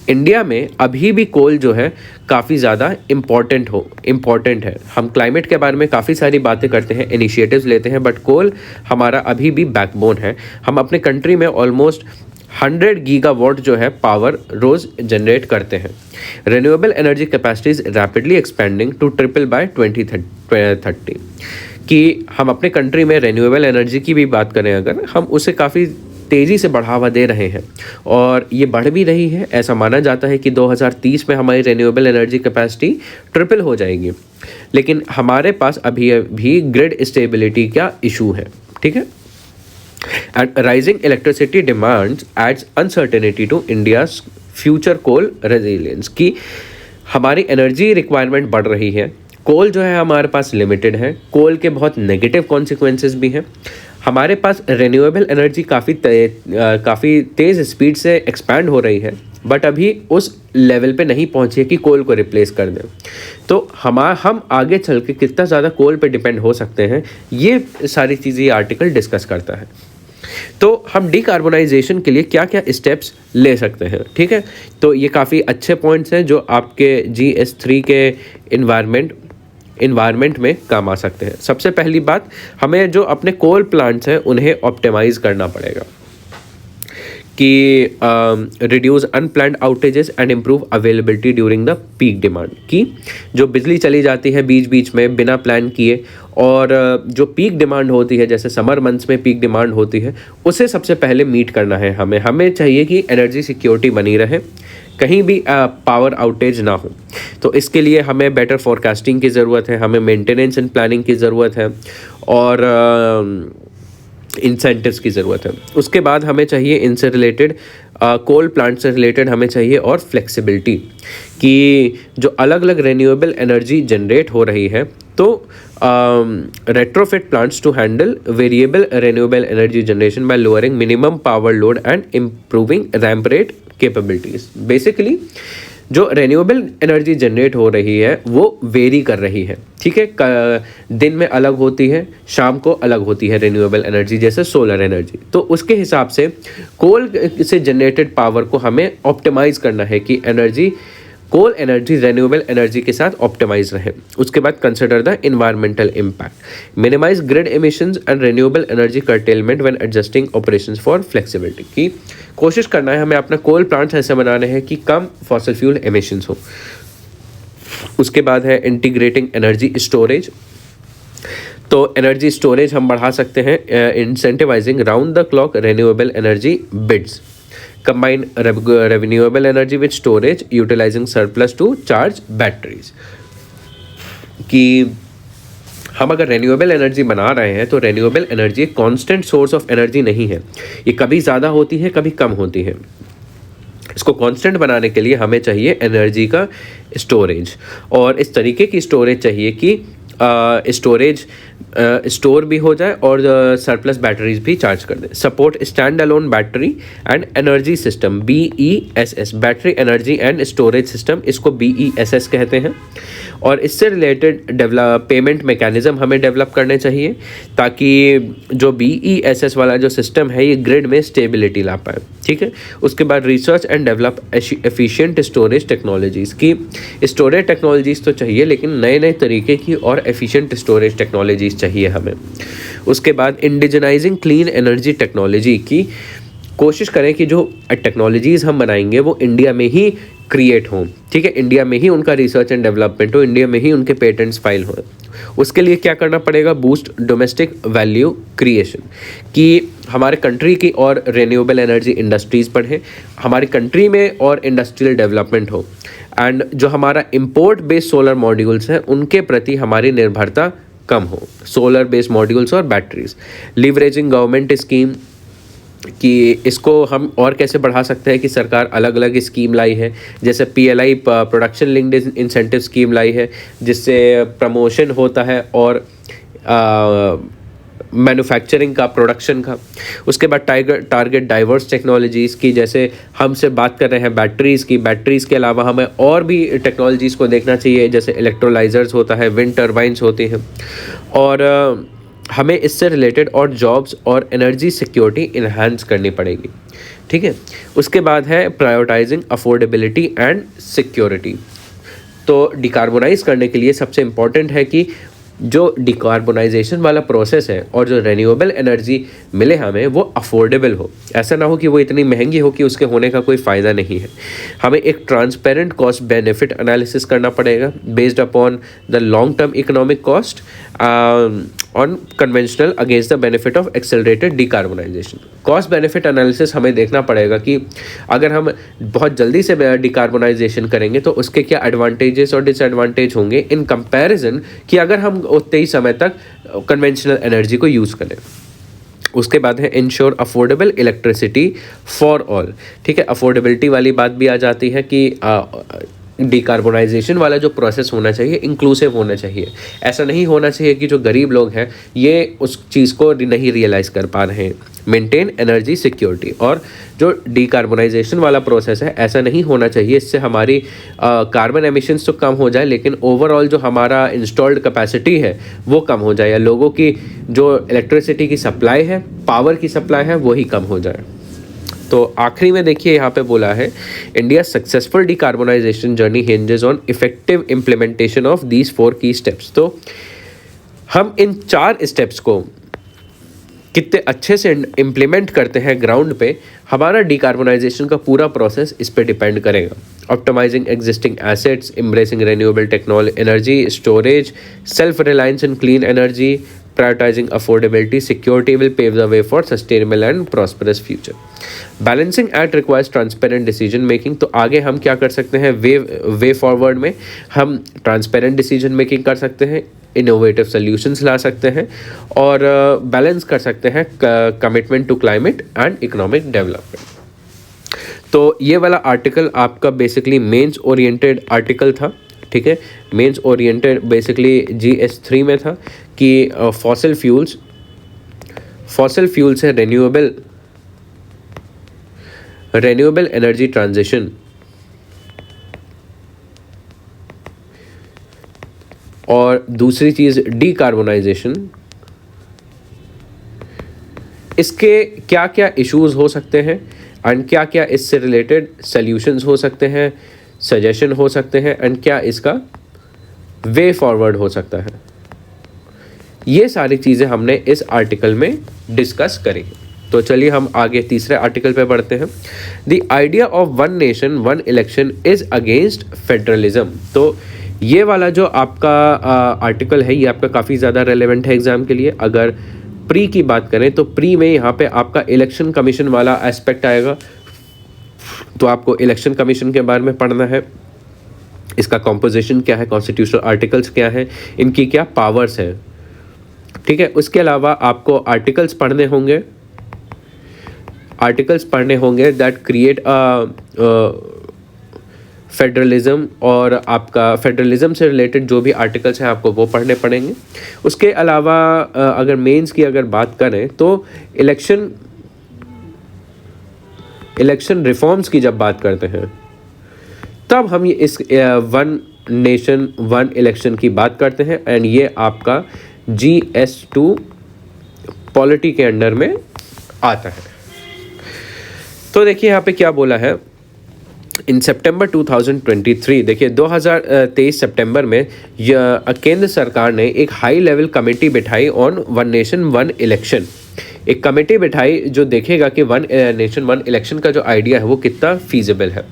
इंडिया में अभी भी कोल जो है काफ़ी ज़्यादा इम्पॉर्टेंट है। हम क्लाइमेट के बारे में काफ़ी सारी बातें करते हैं, इनिशिएटिव्स लेते हैं, बट कोल हमारा अभी भी बैकबोन है। हम अपने कंट्री में ऑलमोस्ट 100 गीगावाट जो है पावर रोज़ जनरेट करते हैं। Renewable energy capacity is rapidly expanding to triple by 2030 कि हम अपने कंट्री में रिन्यूएबल एनर्जी की भी बात करें अगर, हम उसे काफ़ी तेज़ी से बढ़ावा दे रहे हैं और ये बढ़ भी रही है। ऐसा माना जाता है कि 2030 में हमारी रिन्यूएबल एनर्जी कैपेसिटी ट्रिपल हो जाएगी, लेकिन हमारे पास अभी भी ग्रिड स्टेबिलिटी का इशू है। ठीक है, and rising electricity demands adds uncertainty to India's future coal resilience की हमारी एनर्जी रिक्वायरमेंट बढ़ रही है। कोल जो है हमारे पास लिमिटेड है, कोल के बहुत नेगेटिव कॉन्सिक्वेंसेस भी हैं। हमारे पास रिन्यूएबल एनर्जी काफ़ी तेज़ स्पीड से एक्सपैंड हो रही है, बट अभी उस लेवल पे नहीं पहुंची है कि कोल को रिप्लेस कर दें। तो हम आगे चल के कितना ज़्यादा कोल पे डिपेंड हो सकते हैं, ये सारी चीज़ें ये आर्टिकल डिस्कस करता है। तो हम डीकार्बोनाइजेशन के लिए क्या क्या स्टेप्स ले सकते हैं। ठीक है, तो ये काफ़ी अच्छे पॉइंट्स हैं जो आपके GS3 के इन्वायरमेंट में काम आ सकते हैं। सबसे पहली बात, हमें जो अपने कोल प्लांट्स हैं उन्हें ऑप्टिमाइज़ करना पड़ेगा कि reduce unplanned outages and improve availability during the peak demand. कि जो बिजली चली जाती है बीच बीच में बिना प्लान किए, और जो पीक डिमांड होती है जैसे समर मंथ्स में पीक डिमांड होती है, उसे सबसे पहले मीट करना है। हमें चाहिए कि एनर्जी सिक्योरिटी बनी रहे, कहीं भी पावर आउटेज ना हो। तो इसके लिए हमें बेटर फोरकास्टिंग की ज़रूरत है, हमें मेंटेनेंस एंड प्लानिंग की ज़रूरत है और इंसेंटिव्स की ज़रूरत है। उसके बाद हमें चाहिए इनसे रिलेटेड कोल प्लांट से रिलेटेड हमें चाहिए और फ्लेक्सिबिलिटी कि जो अलग अलग रिन्यूएबल एनर्जी जनरेट हो रही है, तो retrofit plants to handle variable renewable energy generation by lowering minimum power load and improving ramp rate capabilities। Basically जो रेन्यूएबल एनर्जी जनरेट हो रही है वो वेरी कर रही है। ठीक है, दिन में अलग होती है, शाम को अलग होती है रेन्यूएबल एनर्जी, जैसे सोलर एनर्जी। तो उसके हिसाब से कोल से जनरेटेड पावर को हमें ऑप्टिमाइज़ करना है कि कोल एनर्जी रेन्यूएबल एनर्जी के साथ ऑप्टिमाइज रहे। उसके बाद consider the environmental impact, minimize grid emissions and renewable energy curtailment when adjusting operations for flexibility. की कोशिश करना है हमें अपना कोल प्लांट्स ऐसे बनाने हैं कि कम फॉसिल फ्यूल एमिशंस हो। उसके बाद है इंटीग्रेटिंग एनर्जी स्टोरेज। तो एनर्जी स्टोरेज हम बढ़ा सकते हैं incentivizing round the clock renewable energy bids, combine renewable energy with storage utilizing surplus to charge batteries। कि हम अगर रेन्यूएबल एनर्जी बना रहे हैं तो रेन्यूएबल एनर्जी एक कांस्टेंट सोर्स ऑफ एनर्जी नहीं है, ये कभी ज़्यादा होती है कभी कम होती है। इसको कांस्टेंट बनाने के लिए हमें चाहिए एनर्जी का स्टोरेज, और इस तरीके की स्टोरेज चाहिए कि स्टोरेज स्टोर भी हो जाए और सरप्लस बैटरीज भी चार्ज कर दे। Support stand alone battery and energy system, BESS, battery energy and storage system, इसको BESS कहते हैं। और इससे रिलेटेड पेमेंट मैकेनिज्म हमें डेवलप करने चाहिए ताकि जो BESS वाला जो सिस्टम है ये ग्रिड में स्टेबिलिटी ला पाए। ठीक है, उसके बाद research and develop efficient storage technologies की, स्टोरेज टेक्नोलॉजीज़ तो चाहिए लेकिन नए नए तरीके की और एफिशिएंट स्टोरेज टेक्नोलॉजीज़ चाहिए हमें। उसके बाद इंडिजनाइजिंग क्लीन एनर्जी टेक्नोलॉजी की कोशिश करें कि जो टेक्नोलॉजीज़ हम बनाएंगे वो इंडिया में ही क्रिएट हों। ठीक है, इंडिया में ही उनका रिसर्च एंड डेवलपमेंट हो, इंडिया में ही उनके पेटेंट्स फाइल हों। उसके लिए क्या करना पड़ेगा? बूस्ट डोमेस्टिक वैल्यू क्रिएशन, कि हमारे कंट्री की और रिन्यूएबल एनर्जी इंडस्ट्रीज़ बढ़ें, हमारी कंट्री में और इंडस्ट्रियल डेवलपमेंट हो, एंड जो हमारा इंपोर्ट बेस्ड सोलर मॉड्यूल्स हैं उनके प्रति हमारी निर्भरता कम हो, सोलर बेस्ड मॉड्यूल्स और बैटरीज। लीवरेजिंग गवर्नमेंट स्कीम, कि इसको हम और कैसे बढ़ा सकते हैं कि सरकार अलग अलग स्कीम लाई है, जैसे PLI production linked incentive scheme लाई है जिससे प्रमोशन होता है और मैन्युफैक्चरिंग का, प्रोडक्शन का। उसके बाद टारगेट डाइवर्स टेक्नोलॉजीज़ की, जैसे हम से बात कर रहे हैं बैटरीज़ की, बैटरीज़ के अलावा हमें और भी टेक्नोलॉजीज़ को देखना चाहिए, जैसे इलेक्ट्रोलाइजर्स होता है, विंड टर्बाइंस होती हैं, और हमें इससे रिलेटेड और जॉब्स और एनर्जी सिक्योरिटी इन्हांस करनी पड़ेगी। ठीक है, उसके बाद है प्रायोरिटाइजिंग अफोर्डेबिलिटी एंड सिक्योरिटी। तो डिकार्बोनाइज करने के लिए सबसे इम्पॉर्टेंट है कि जो डिकार्बोनाइजेशन वाला प्रोसेस है और जो रिन्यूएबल एनर्जी मिले हमें वो अफोर्डेबल हो। ऐसा ना हो कि वो इतनी महंगी हो कि उसके होने का कोई फ़ायदा नहीं है। हमें एक ट्रांसपेरेंट कॉस्ट बेनिफिट एनालिसिस करना पड़ेगा based upon the long term economic cost on conventional against the benefit of accelerated decarbonisation. Cost benefit analysis हमें देखना पड़ेगा कि अगर हम बहुत जल्दी से डिकार्बोनाइजेशन करेंगे तो उसके क्या एडवांटेजेस और डिसएडवांटेज होंगे इन कंपैरिजन कि अगर हम उतने ही समय तक कन्वेंशनल एनर्जी को यूज़ करें। उसके बाद है ensure affordable electricity for all. ठीक है, अफोर्डेबिलिटी वाली बात भी आ जाती है कि डिकार्बोनाइजेशन वाला जो प्रोसेस होना चाहिए इंक्लूसिव होना चाहिए। ऐसा नहीं होना चाहिए कि जो गरीब लोग हैं ये उस चीज़ को नहीं रियलाइज़ कर पा रहे हैं। मेंटेन एनर्जी सिक्योरिटी, और जो डिकार्बोनाइजेशन वाला प्रोसेस है ऐसा नहीं होना चाहिए इससे हमारी कार्बन एमिशंस तो कम हो जाए लेकिन ओवरऑल जो हमारा इंस्टॉल्ड कैपेसिटी है वो कम हो जाए, या लोगों की जो इलेक्ट्रिसिटी की सप्लाई है, पावर की सप्लाई है, वही कम हो जाए। तो आखिरी में देखिए यहाँ पे बोला है India successful decarbonisation journey hinges on effective implementation of these 4 की स्टेप्स। तो हम इन 4 स्टेप्स को कितने अच्छे से इम्प्लीमेंट करते हैं ग्राउंड पे, हमारा डिकार्बोनाइजेशन का पूरा प्रोसेस इस पे डिपेंड करेगा। Optimizing existing assets, embracing renewable technology, energy storage, self reliance in clean energy, prioritizing affordability, security will pave the way for sustainable and prosperous future. Balancing act requires transparent decision making. तो आगे हम क्या कर सकते हैं? Way forward में हम transparent decision making कर सकते हैं, इनोवेटिव सॉल्यूशंस ला सकते हैं और बैलेंस कर सकते हैं commitment to climate and economic development. तो ये वाला आर्टिकल आपका बेसिकली मेंस ओरिएंटेड आर्टिकल था। ठीक है, मेंस ओरिएंटेड बेसिकली GS3 में था कि फॉसिल फ्यूल्स है रिन्यूएबल एनर्जी ट्रांजिशन और दूसरी चीज़ डिकार्बोनाइजेशन। इसके क्या क्या इश्यूज हो सकते हैं एंड क्या क्या इससे रिलेटेड सॉल्यूशंस हो सकते हैं, सजेशन हो सकते हैं एंड क्या इसका वे फॉरवर्ड हो सकता है, ये सारी चीज़ें हमने इस आर्टिकल में डिस्कस करी। तो चलिए हम आगे तीसरे आर्टिकल पे बढ़ते हैं। The idea of one nation one election is against federalism. तो ये वाला जो आपका आर्टिकल है ये आपका काफ़ी ज़्यादा रेलेवेंट है एग्जाम के लिए। अगर प्री की बात करें तो प्री में यहाँ पे आपका इलेक्शन कमीशन वाला एस्पेक्ट आएगा, तो आपको इलेक्शन कमीशन के बारे में पढ़ना है, इसका कॉम्पोजिशन क्या है, कॉन्स्टिट्यूशनल आर्टिकल्स क्या है, इनकी क्या पावर्स हैं। ठीक है, उसके अलावा आपको आर्टिकल्स पढ़ने होंगे दैट क्रिएट अ फेडरलिज्म और आपका फेडरलिज्म से रिलेटेड जो भी आर्टिकल्स हैं आपको वो पढ़ने पड़ेंगे। उसके अलावा अगर मेंस की अगर बात करें तो इलेक्शन रिफॉर्म्स की जब बात करते हैं तब हम ये इस वन नेशन वन इलेक्शन की बात करते हैं, एंड ये आपका GS2 पॉलिटी के अंडर में आता है। तो देखिए यहाँ पे क्या बोला है, इन सितंबर 2023, देखिए 2023 सितंबर में केंद्र सरकार ने एक हाई लेवल कमेटी बिठाई on one nation one election. एक कमेटी बिठाई जो देखेगा कि वन नेशन वन इलेक्शन का जो आइडिया है वो कितना फीजिबल है।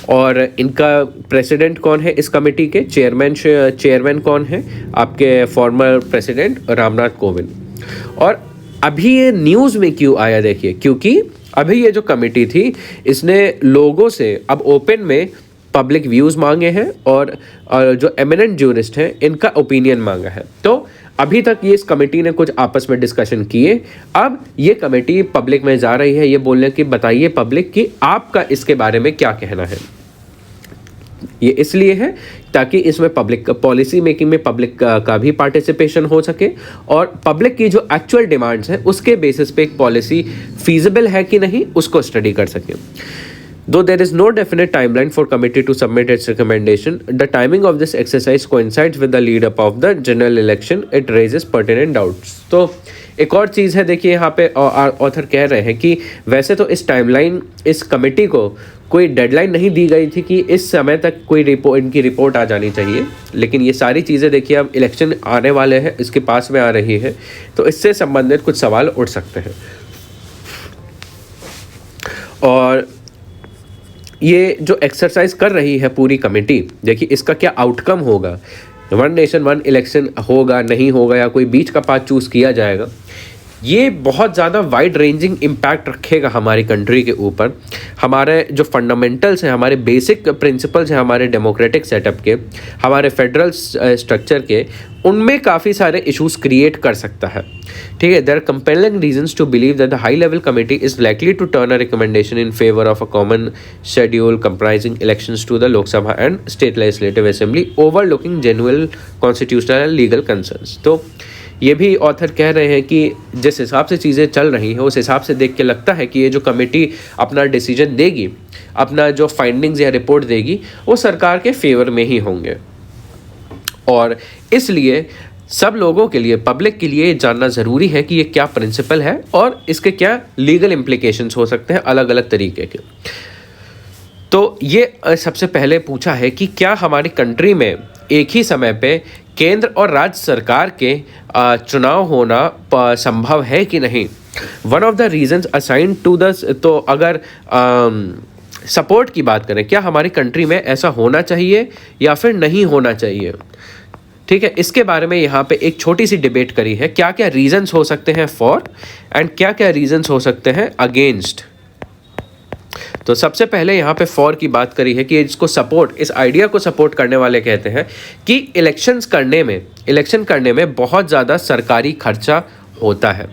और इनका प्रेसिडेंट कौन है इस कमेटी के, चेयरमैन कौन है, आपके फॉर्मर प्रेसिडेंट रामनाथ कोविंद। और अभी ये न्यूज़ में क्यों आया, देखिए क्योंकि अभी ये जो कमेटी थी इसने लोगों से अब ओपन में पब्लिक व्यूज़ मांगे हैं और जो एमिनेंट ज्यूरिस्ट हैं इनका ओपिनियन मांगा है। तो अभी तक ये इस कमेटी ने कुछ आपस में डिस्कशन किए, अब ये कमेटी पब्लिक में जा रही है ये बोलने की बताइए पब्लिक कि आपका इसके बारे में क्या कहना है। ये इसलिए है ताकि इसमें पब्लिक पॉलिसी मेकिंग में पब्लिक का भी पार्टिसिपेशन हो सके और पब्लिक की जो एक्चुअल डिमांड्स हैं उसके बेसिस पे एक पॉलिसी फीजिबल है कि नहीं उसको स्टडी कर सके। Though there is no definite timeline for committee to submit its recommendation, the timing of this exercise coincides with the lead up of the general election. It raises pertinent doubts. तो एक और चीज़ है, देखिए यहाँ पे author कह रहे हैं कि वैसे तो इस टाइमलाइन इस कमेटी को कोई डेडलाइन नहीं दी गई थी कि इस समय तक कोई इनकी रिपोर्ट आ जानी चाहिए, लेकिन ये सारी चीज़ें देखिए अब इलेक्शन आने वाले हैं इसके पास में आ रही है तो इससे संबंधित कुछ सवाल उठ सकते हैं। और ये जो एक्सरसाइज कर रही है पूरी कमेटी, देखिए इसका क्या आउटकम होगा, वन नेशन वन इलेक्शन होगा नहीं होगा या कोई बीच का पाथ चूज़ किया जाएगा, ये बहुत ज़्यादा वाइड रेंजिंग इम्पैक्ट रखेगा हमारी कंट्री के ऊपर। हमारे जो फंडामेंटल्स हैं, हमारे बेसिक प्रिंसिपल्स हैं हमारे डेमोक्रेटिक सेटअप के, हमारे फेडरल स्ट्रक्चर के, उनमें काफ़ी सारे इश्यूज क्रिएट कर सकता है। ठीक है, there are compelling reasons to believe that the high level committee is likely to turn a recommendation in favour of a common schedule comprising elections to the Lok Sabha and state legislative assembly overlooking genuine constitutional and legal concerns. तो ये भी author कह रहे हैं कि जिस हिसाब से चीज़ें चल रही हैं उस हिसाब से देख के लगता है कि ये जो कमेटी अपना डिसीजन देगी, अपना जो फाइंडिंग्स या रिपोर्ट देगी वो सरकार के फेवर में ही होंगे। और इसलिए सब लोगों के लिए, पब्लिक के लिए जानना ज़रूरी है कि ये क्या प्रिंसिपल है और इसके क्या लीगल इम्प्लीकेशंस हो सकते हैं अलग अलग तरीके के। तो ये सबसे पहले पूछा है कि क्या हमारी कंट्री में एक ही समय पे केंद्र और राज्य सरकार के चुनाव होना संभव है कि नहीं। One of the reasons assign to the, तो अगर सपोर्ट की बात करें, क्या हमारी कंट्री में ऐसा होना चाहिए या फिर नहीं होना चाहिए, ठीक है, इसके बारे में यहाँ पे एक छोटी सी डिबेट करी है। क्या क्या रीजंस हो सकते हैं फॉर एंड क्या क्या रीजंस हो सकते हैं अगेंस्ट। तो सबसे पहले यहाँ पे फॉर की बात करी है कि इसको सपोर्ट, इस आइडिया को सपोर्ट करने वाले कहते हैं कि इलेक्शन करने में बहुत ज़्यादा सरकारी खर्चा होता है।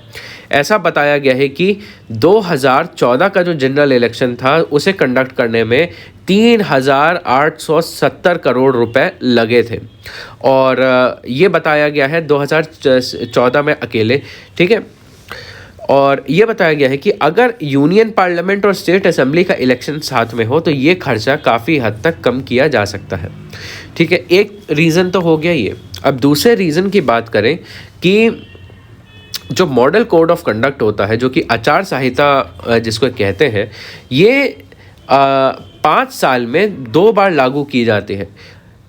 ऐसा बताया गया है कि 2014 का जो जनरल इलेक्शन था उसे कंडक्ट करने में 3,870 करोड़ रुपए लगे थे और ये बताया गया है 2014 में अकेले। ठीक है, और ये बताया गया है कि अगर यूनियन पार्लियामेंट और स्टेट असेंबली का इलेक्शन साथ में हो तो ये खर्चा काफ़ी हद तक कम किया जा सकता है। ठीक है, एक रीज़न तो हो गया ये। अब दूसरे रीज़न की बात करें कि जो मॉडल कोड ऑफ कंडक्ट होता है, जो कि आचार संहिता जिसको कहते हैं, ये 5 साल में 2 बार लागू की जाती है।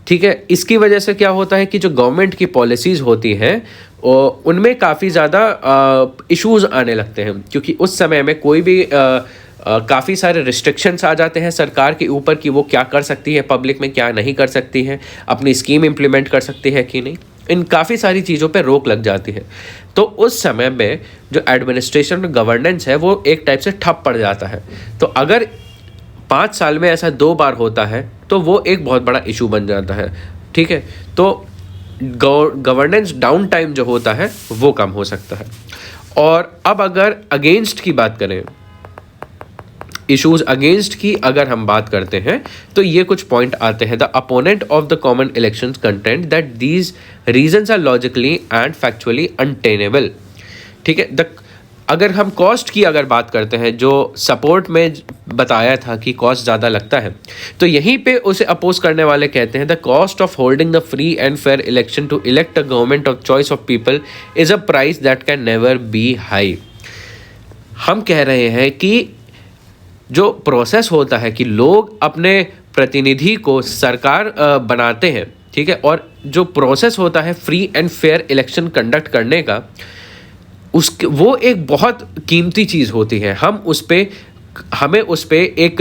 ठीक है, इसकी वजह से क्या होता है कि जो गवर्नमेंट की पॉलिसीज़ होती हैं उनमें काफ़ी ज़्यादा इश्यूज़ आने लगते हैं, क्योंकि उस समय में कोई भी काफ़ी सारे रिस्ट्रिक्शंस आ जाते हैं सरकार के ऊपर कि वो क्या कर सकती है, पब्लिक में क्या नहीं कर सकती है, अपनी स्कीम इम्प्लीमेंट कर सकती है कि नहीं, इन काफ़ी सारी चीज़ों पे रोक लग जाती है। तो उस समय में जो एडमिनिस्ट्रेशन और गवर्नेंस है वो एक टाइप से ठप पड़ जाता है। तो अगर 5 साल में ऐसा 2 बार होता है तो वो एक बहुत बड़ा इशू बन जाता है। ठीक है, तो गवर्नेंस डाउन टाइम जो होता है वो कम हो सकता है। और अब अगर अगेंस्ट की बात करें, इश्यूज अगेंस्ट की अगर हम बात करते हैं तो ये कुछ पॉइंट आते हैं। The opponent of the common election content that these reasons are logically and factually untenable. ठीक है, अगर हम कॉस्ट की अगर बात करते हैं, जो सपोर्ट में बताया था कि कॉस्ट ज़्यादा लगता है, तो यहीं पे उसे अपोज करने वाले कहते हैं the cost of holding the free and fair election to elect a government of choice of people is a price that can never be high. हम कह रहे हैं कि जो प्रोसेस होता है कि लोग अपने प्रतिनिधि को सरकार बनाते हैं, ठीक है, और जो प्रोसेस होता है free and fair election conduct करने का, उसके वो एक बहुत कीमती चीज़ होती है। हमें उस पे एक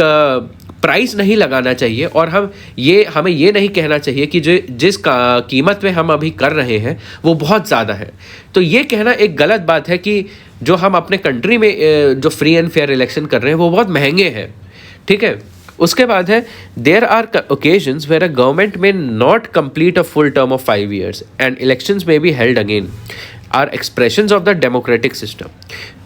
प्राइस नहीं लगाना चाहिए, और हमें ये नहीं कहना चाहिए कि जिस कीमत पे हम अभी कर रहे हैं वो बहुत ज़्यादा है। तो ये कहना एक गलत बात है कि जो हम अपने कंट्री में जो फ्री एंड फेयर इलेक्शन कर रहे हैं वो बहुत महंगे हैं। ठीक है, उसके बाद है there are occasions where a government may not complete a full term of 5 years and elections may be held again are expressions of the democratic system.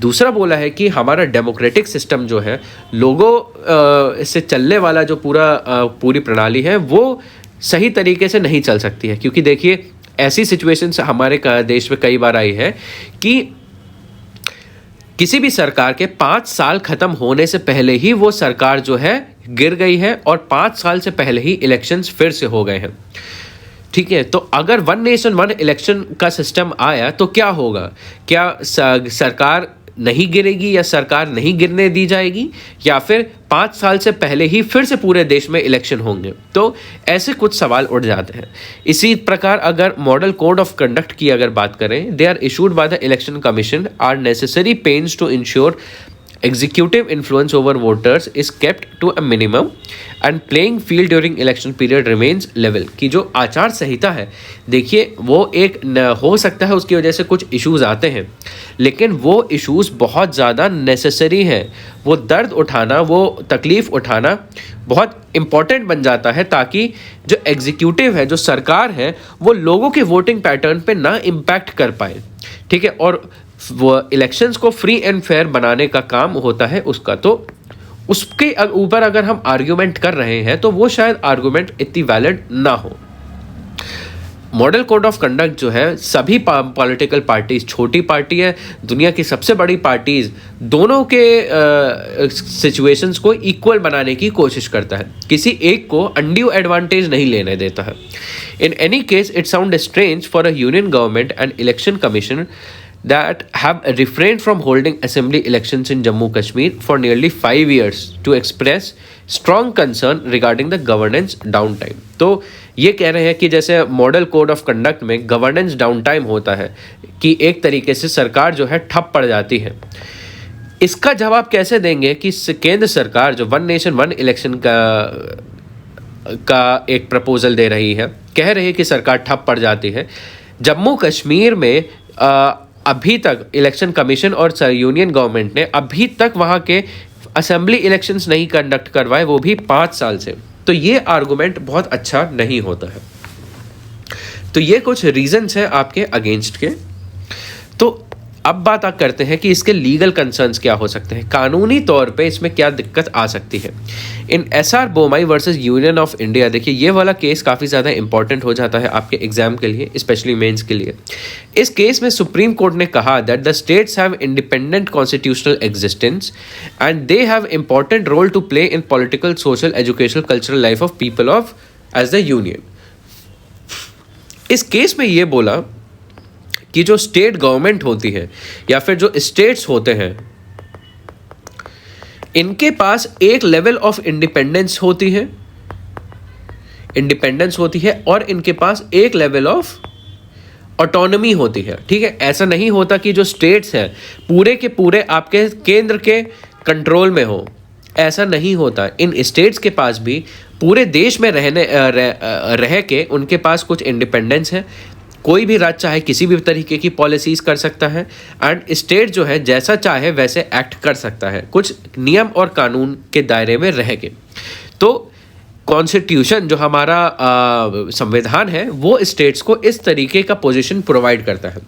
दूसरा बोला है कि हमारा डेमोक्रेटिक सिस्टम जो है, लोगों से चलने वाला जो पूरी प्रणाली है वो सही तरीके से नहीं चल सकती है, क्योंकि देखिए ऐसी सिचुएशंस हमारे देश में कई बार आई है कि किसी भी सरकार के 5 साल खत्म होने से पहले ही वो सरकार जो है गिर गई है, और 5 साल से पहले ही इलेक्शंस फिर से हो गए हैं। ठीक है, तो अगर वन नेशन वन इलेक्शन का सिस्टम आया तो क्या होगा? क्या सरकार नहीं गिरेगी या सरकार नहीं गिरने दी जाएगी, या फिर 5 साल से पहले ही फिर से पूरे देश में इलेक्शन होंगे? तो ऐसे कुछ सवाल उठ जाते हैं। इसी प्रकार अगर मॉडल कोड ऑफ कंडक्ट की अगर बात करें, they are issued by the election commission are necessary pains to ensure executive influence over voters is kept to a minimum and playing field during election period remains level। कि जो आचार संहिता है, देखिए वो एक हो सकता है उसकी वजह से कुछ इश्यूज आते हैं, लेकिन वो इश्यूज बहुत ज़्यादा नेसेसरी हैं। वो दर्द उठाना, वो तकलीफ़ उठाना बहुत इम्पॉर्टेंट बन जाता है, ताकि जो एग्जीक्यूटिव है, जो सरकार है, वो लोगों के वोटिंग पैटर्न पे ना इम्पैक्ट कर पाए। ठीक है, और वो इलेक्शंस को फ्री एंड फेयर बनाने का काम होता है उसका। तो उसके ऊपर अगर हम आर्ग्यूमेंट कर रहे हैं तो वो शायद आर्ग्यूमेंट इतनी वैलिड ना हो। मॉडल कोड ऑफ कंडक्ट जो है सभी पॉलिटिकल पार्टीज, छोटी पार्टी है, दुनिया की सबसे बड़ी पार्टीज, दोनों के सिचुएशंस को इक्वल बनाने की कोशिश करता है, किसी एक को अनड्यू एडवांटेज नहीं लेने देता है। In any case it sound strange for a union government and election commission that have refrained from holding assembly elections in Jammu Kashmir for nearly 5 years to express strong concern regarding the governance downtime। तो ये कह रहे हैं कि जैसे model code of conduct में governance down time होता है कि एक तरीके से सरकार जो है ठप पड़ जाती है, इसका जवाब कैसे देंगे कि केंद्र सरकार जो वन नेशन वन इलेक्शन का एक प्रपोजल दे रही है, कह रही है कि सरकार ठप पड़ जाती है। जम्मू कश्मीर में अभी तक इलेक्शन कमीशन और यूनियन गवर्नमेंट ने अभी तक वहाँ के असेंबली इलेक्शंस नहीं कंडक्ट करवाए, वो भी 5 साल से। तो ये आर्गुमेंट बहुत अच्छा नहीं होता है। तो ये कुछ रीजंस हैं आपके अगेंस्ट के। तो अब बात करते हैं कि इसके लीगल कंसर्न्स क्या हो सकते हैं, कानूनी तौर पे इसमें क्या दिक्कत आ सकती है। इन SR Bommai versus union of India, देखिए ये वाला केस काफ़ी ज़्यादा इंपॉर्टेंट हो जाता है आपके एग्जाम के लिए, स्पेशली मेंस के लिए। इस केस में सुप्रीम कोर्ट ने कहा that the states have independent constitutional existence and they have important role to play in political, social, educational, cultural life of people of as the union. इस case में ये बोला कि जो स्टेट गवर्नमेंट होती है या फिर जो स्टेट्स होते हैं, इनके पास एक लेवल ऑफ इंडिपेंडेंस होती है, और इनके पास एक लेवल ऑफ ऑटोनॉमी होती है। ठीक है, ऐसा नहीं होता कि जो स्टेट्स हैं पूरे के पूरे आपके केंद्र के कंट्रोल में हो, ऐसा नहीं होता। इन स्टेट्स के पास भी पूरे देश में रह के उनके पास कुछ इंडिपेंडेंस है। कोई भी राज्य चाहे किसी भी तरीके की पॉलिसीज़ कर सकता है, एंड स्टेट जो है जैसा चाहे वैसे एक्ट कर सकता है, कुछ नियम और कानून के दायरे में रह के। तो कॉन्स्टिट्यूशन जो हमारा संविधान है वो स्टेट्स को इस तरीके का पोजीशन प्रोवाइड करता है।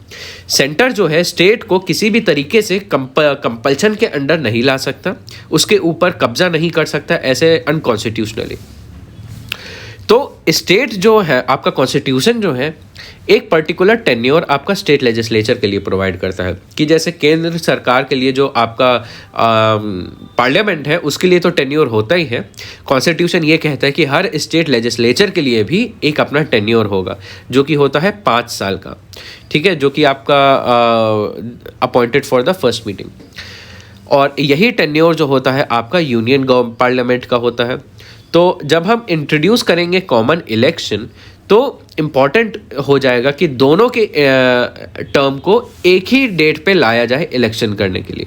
सेंटर जो है स्टेट को किसी भी तरीके से कंपल्शन के अंडर नहीं ला सकता, उसके ऊपर कब्जा नहीं कर सकता ऐसे अनकॉन्स्टिट्यूशनली। तो स्टेट जो है आपका कॉन्स्टिट्यूशन जो है एक पर्टिकुलर टेन्योर आपका स्टेट लेजिस्लेचर के लिए प्रोवाइड करता है कि जैसे केंद्र सरकार के लिए जो आपका पार्लियामेंट है उसके लिए तो टेन्योर होता ही है। कॉन्स्टिट्यूशन ये कहता है कि हर स्टेट लेजिस्लेचर के लिए भी एक अपना टेन्योर होगा जो कि होता है 5 साल का, ठीक है, जो कि आपका appointed for the first meeting. और यही टेन्योर जो होता है आपका यूनियन पार्लियामेंट का होता है। तो जब हम इंट्रोड्यूस करेंगे कॉमन इलेक्शन तो इम्पॉर्टेंट हो जाएगा कि दोनों के टर्म को एक ही डेट पे लाया जाए इलेक्शन करने के लिए।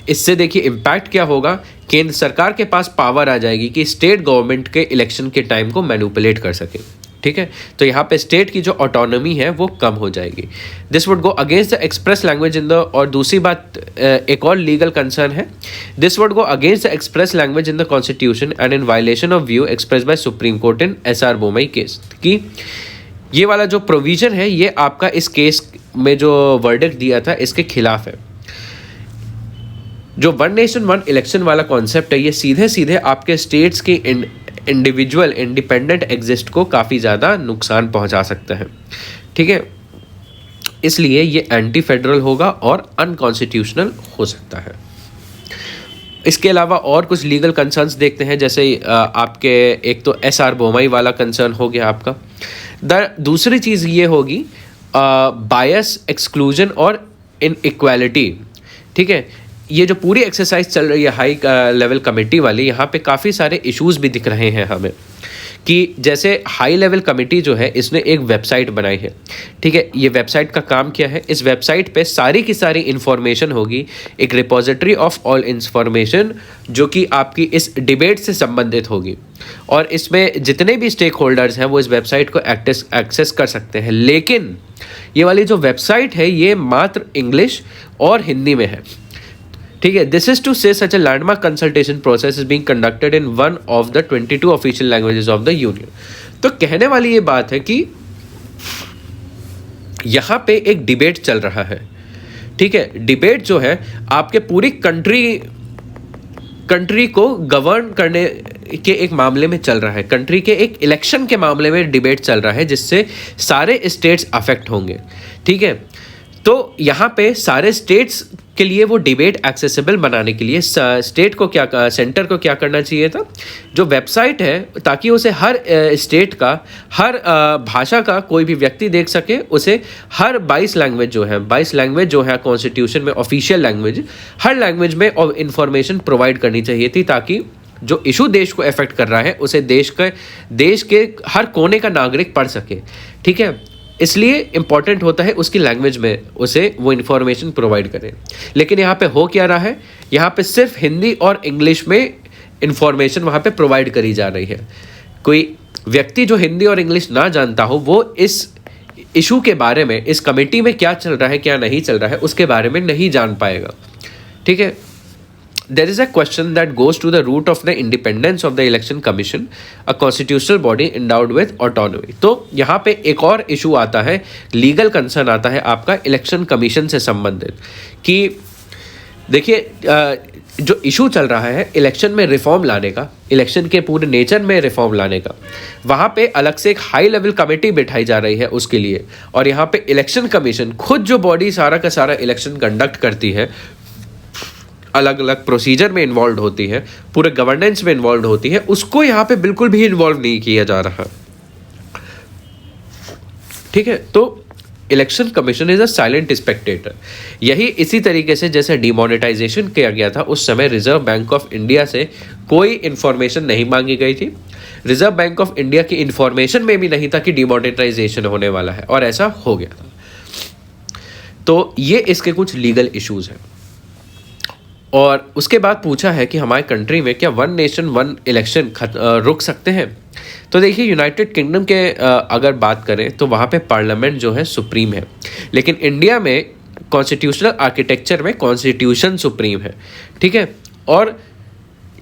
इससे देखिए इम्पैक्ट क्या होगा, केंद्र सरकार के पास पावर आ जाएगी कि स्टेट गवर्नमेंट के इलेक्शन के टाइम को मैनिपुलेट कर सके, ठीक है। तो यहाँ पे स्टेट की जो ऑटोनॉमी है वो कम हो जाएगी। This would go against the express language in the, और दूसरी बात एक और लीगल कंसर्न है, this would go against the express language in the constitution and in violation of view express bye supreme court in SR Bommai case. कि ये वाला जो प्रोविजन है ये आपका इस केस में जो वर्डिक्ट दिया था इसके खिलाफ है। जो 1 नेशन 1 इलेक्शन वाला कॉन्सेप्ट है ये सीधे सीधे आपके स्टेट्स के इंडिविजुअल इंडिपेंडेंट एग्जिस्ट को काफ़ी ज़्यादा नुकसान पहुंचा सकता है, ठीक है। इसलिए ये एंटी फेडरल होगा और अनकॉन्स्टिट्यूशनल हो सकता है। इसके अलावा और कुछ लीगल कंसर्न्स देखते हैं, जैसे आपके एक तो SR बोमई वाला कंसर्न हो गया आपका। दूसरी चीज़ ये होगी बायस, एक्सक्लूजन और इनइक्वालिटी, ठीक है। ये जो पूरी एक्सरसाइज चल रही है हाई लेवल कमेटी वाली, यहाँ पे काफ़ी सारे इश्यूज भी दिख रहे हैं हमें कि जैसे हाई लेवल कमेटी जो है इसने एक वेबसाइट बनाई है, ठीक है। ये वेबसाइट का काम क्या है, इस वेबसाइट पे सारी की सारी इन्फॉर्मेशन होगी, एक रिपोजिटरी ऑफ ऑल इन्फॉर्मेशन जो कि आपकी इस डिबेट से संबंधित होगी। और इसमें जितने भी स्टेक होल्डर्स हैं वो इस वेबसाइट को एक्सेस कर सकते हैं। लेकिन ये वाली जो वेबसाइट है ये मात्र इंग्लिश और हिंदी में है, ठीक है। This is to say such a landmark consultation process is being conducted in one of the 22 official languages of the union. तो कहने वाली ये बात है कि यहाँ पे एक डिबेट चल रहा है, ठीक है। डिबेट जो है आपके पूरी कंट्री को गवर्न करने के एक मामले में चल रहा है, कंट्री के एक इलेक्शन के मामले में डिबेट चल रहा है जिससे सारे स्टेट्स अफेक्ट होंगे, ठीक है। तो यहाँ पे सारे स्टेट्स के लिए वो डिबेट एक्सेसिबल बनाने के लिए स्टेट को क्या, सेंटर को क्या करना चाहिए था, जो वेबसाइट है ताकि उसे हर स्टेट का हर भाषा का कोई भी व्यक्ति देख सके, उसे हर 22 लैंग्वेज जो है कॉन्स्टिट्यूशन में ऑफिशियल लैंग्वेज, हर लैंग्वेज में इंफॉर्मेशन प्रोवाइड करनी चाहिए थी ताकि जो इशू देश को अफेक्ट कर रहा है उसे देश के हर कोने का नागरिक पढ़ सके, ठीक है। इसलिए इम्पॉर्टेंट होता है उसकी लैंग्वेज में उसे वो इन्फॉर्मेशन प्रोवाइड करें। लेकिन यहाँ पे हो क्या रहा है, यहाँ पे सिर्फ हिंदी और इंग्लिश में इन्फॉर्मेशन वहाँ पे प्रोवाइड करी जा रही है। कोई व्यक्ति जो हिंदी और इंग्लिश ना जानता हो वो इस इशू के बारे में, इस कमेटी में क्या चल रहा है क्या नहीं चल रहा है उसके बारे में नहीं जान पाएगा, ठीक है। There is a question that goes to the root of the independence of the election commission, a constitutional body endowed with autonomy। तो यहाँ पे एक और इशू आता है, लीगल कंसर्न आता है आपका इलेक्शन कमीशन से संबंधित कि देखिए जो इशू चल रहा है इलेक्शन में रिफॉर्म लाने का, इलेक्शन के पूरे नेचर में रिफॉर्म लाने का, वहाँ पे अलग से एक हाई लेवल कमेटी बिठाई जा रही है उसके लिए। और यहाँ पे इलेक्शन कमीशन खुद जो बॉडी सारा का सारा इलेक्शन कंडक्ट करती है, अलग अलग प्रोसीजर में इन्वॉल्व होती है, पूरे गवर्नेंस में इन्वॉल्व होती है, उसको यहाँ पे बिल्कुल भी इन्वॉल्व नहीं किया जा रहा, ठीक है। तो election commission is a silent Spectator. यही इसी तरीके से जैसे डिमोनेटाइजेशन किया गया था उस समय रिजर्व बैंक ऑफ इंडिया से कोई इंफॉर्मेशन नहीं मांगी गई थी, रिजर्व बैंक ऑफ इंडिया की इंफॉर्मेशन में भी नहीं था कि डिमोनेटाइजेशन होने वाला है, और ऐसा हो गया था। तो ये इसके कुछ लीगल इश्यूज हैं। और उसके बाद पूछा है कि हमारे कंट्री में क्या 1 नेशन 1 इलेक्शन रुक सकते हैं। तो देखिए यूनाइटेड किंगडम के अगर बात करें तो वहाँ पे पार्लियामेंट जो है सुप्रीम है, लेकिन इंडिया में कॉन्स्टिट्यूशनल आर्किटेक्चर में कॉन्स्टिट्यूशन सुप्रीम है, ठीक है। और